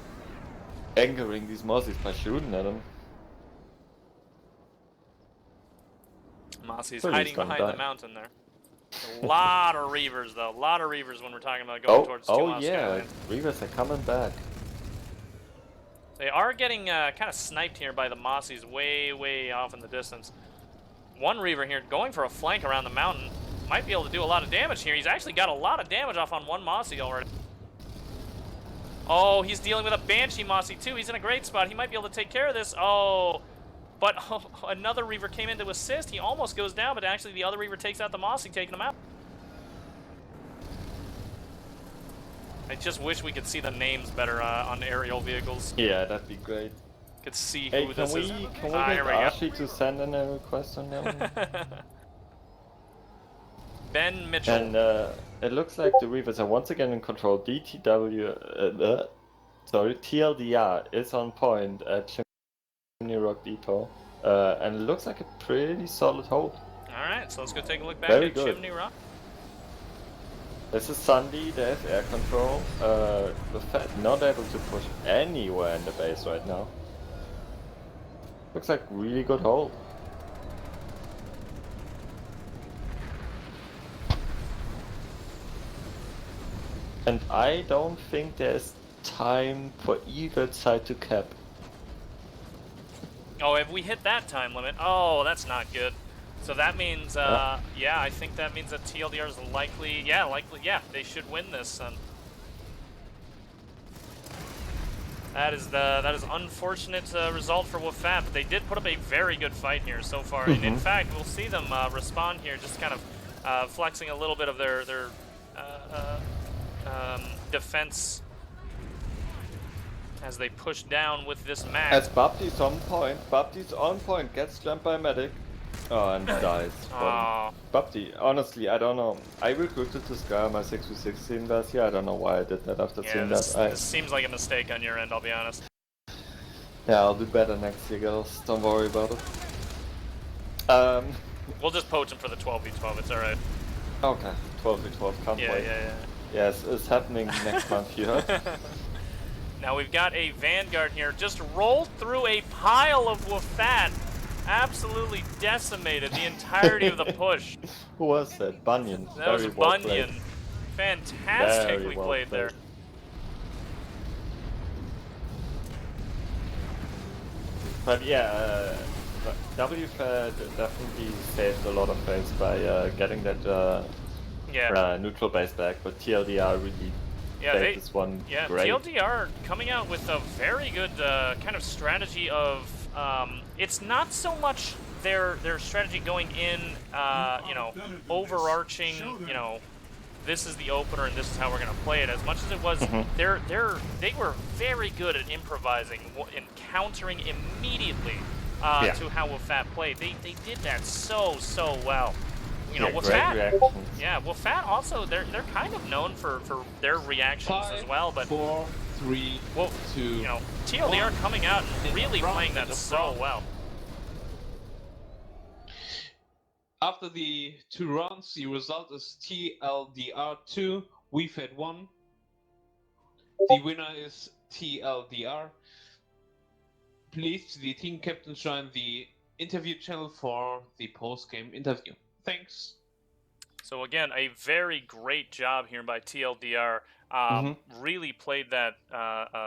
B: Angering these Mozzies by shooting at them.
A: Mossy's
B: So he's
A: hiding
B: gonna
A: behind
B: die.
A: the mountain there. A lot of Reavers though. A lot of Reavers when we're talking about going towards
B: Oh
A: Tumas
B: yeah,
A: Skylands.
B: Reavers are coming back.
A: They are getting kind of sniped here by the Mossies way off in the distance. One Reaver here going for a flank around the mountain. Might be able to do a lot of damage here. He's actually got a lot of damage off on one Mossy already. Oh, he's dealing with a Banshee Mossy too. He's in a great spot. He might be able to take care of this. Oh, but another Reaver came in to assist. He almost goes down, but actually the other Reaver takes out the Mossy, taking him out. I just wish we could see the names better on aerial vehicles.
B: Yeah, that'd be great.
A: Could see
B: Hey,
A: who
B: can
A: this
B: we
A: is.
B: get
A: Here we go.
B: Ashley to send in a request on that one?
A: Ben Mitchell.
B: And it looks like the Reavers are once again in control. TLDR is on point at Chimney Rock Depot. And it looks like a pretty solid hold.
A: Alright, so let's go take a look back
B: Very
A: at
B: good.
A: Chimney Rock.
B: This is Sunday, they have air control. The Fed not able to push anywhere in the base right now. Looks like really good hold. And I don't think there's time for either side to cap.
A: Oh, if we hit that time limit, oh, that's not good. So that means, yeah, I think that means that TLDR is likely, yeah, they should win this. That is unfortunate result for WFAT, but they did put up a very good fight here so far. And in fact, we'll see them respond here, just kind of flexing a little bit of their defense as they push down with this match.
B: As Babti's on point, gets jumped by a medic. Oh, and dies.
A: Oh.
B: Babti, honestly, I don't know. I recruited this guy on my 6v6 team last year. I don't know why I did that after seeing
A: this,
B: that.
A: This seems like a mistake on your end, I'll be honest.
B: Yeah, I'll do better next year, girls. Don't worry about it.
A: We'll just poach him for the 12v12, it's alright.
B: Okay, 12v12, can't wait.
A: Yeah.
B: Yes, it's happening next month, you heard?
A: Now we've got a Vanguard here, just rolled through a pile of WFAT. Absolutely decimated the entirety of the push.
B: Who was that? Bunyan.
A: That was
B: well
A: Bunyan. Fantastically
B: well
A: played there.
B: But yeah, WFAT definitely saved a lot of face by getting that neutral base back, but TLDR really played this one great.
A: TLDR coming out with a very good kind of strategy of it's not so much their strategy going in, you know, overarching, you know, this is the opener and this is how we're going to play it, as much as it was they were very good at improvising and countering immediately to how WFAT played. They did that so well. You know, WFAT also they're kind of known for their reactions as well, but
D: 4, 3, 2,
A: you know, TLDR coming out and really playing that so well.
D: After the 2 rounds, the result is TLDR 2, WFAT 1. The winner is TLDR. Please, the team captain, join the interview channel for the post-game interview. Thanks.
A: So again, a very great job here by TLDR. Really played that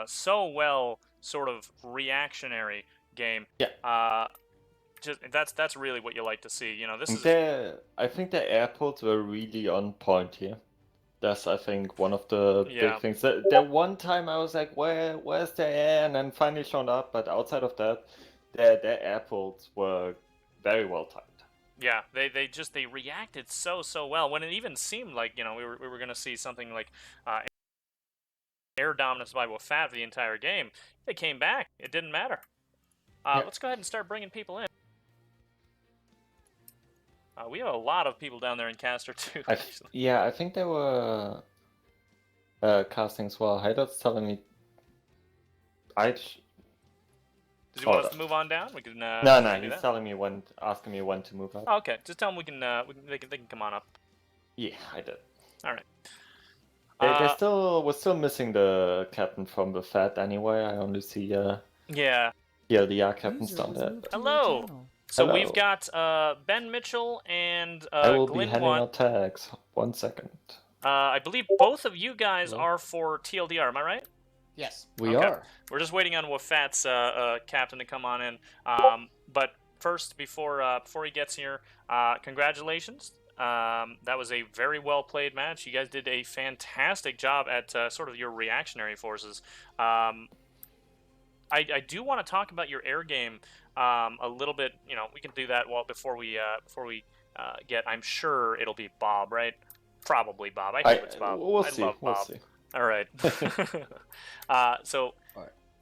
A: so well, sort of reactionary game.
B: Yeah.
A: That's really what you like to see. You know, this is.
B: I think the airports were really on point here. That's, I think, one of the big things. The one time I was like, where's the air? And then finally showed up. But outside of that, their airports were very well timed.
A: Yeah, they reacted so well, when it even seemed like, you know, we were going to see something like air dominance by WFAT the entire game. They came back. It didn't matter. Let's go ahead and start bringing people in. We have a lot of people down there in Caster too.
B: I think they were casting as well. Haydot's telling me.
A: Does he want us to move on down? We can.
B: No. He's telling me asking me when to move up.
A: Oh, okay, just tell him they can come on up.
B: Yeah, I did.
A: All right.
B: We're still missing the captain from the FAT anyway. I only see the captains down there.
A: Hello. So we've got Ben Mitchell and
B: I will
A: Glenn
B: be handing out tags. 1 second.
A: I believe both of you guys are for TLDR. Am I right?
E: Yes, we are.
A: We're just waiting on WFAT's captain to come on in. But first, before he gets here, congratulations. That was a very well played match. You guys did a fantastic job at sort of your reactionary forces. I do want to talk about your air game a little bit. You know, we can do that before we get. I'm sure it'll be Bob, right? Probably Bob. I hope it's Bob.
B: We'll
A: I
B: see.
A: love Bob.
B: We'll see.
A: All right.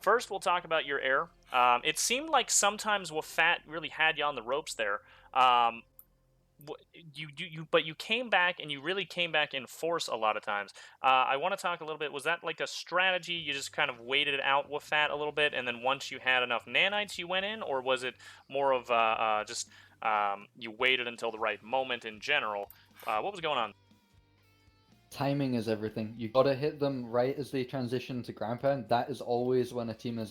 A: First we'll talk about your air. It seemed like sometimes WFAT really had you on the ropes there. But you came back, and you really came back in force a lot of times. I want to talk a little bit. Was that like a strategy? You just kind of waited it out WFAT a little bit, and then once you had enough nanites, you went in, or was it more of just you waited until the right moment in general? What was going on?
E: Timing is everything. You gotta hit them right as they transition to ground pound. That is always when a team is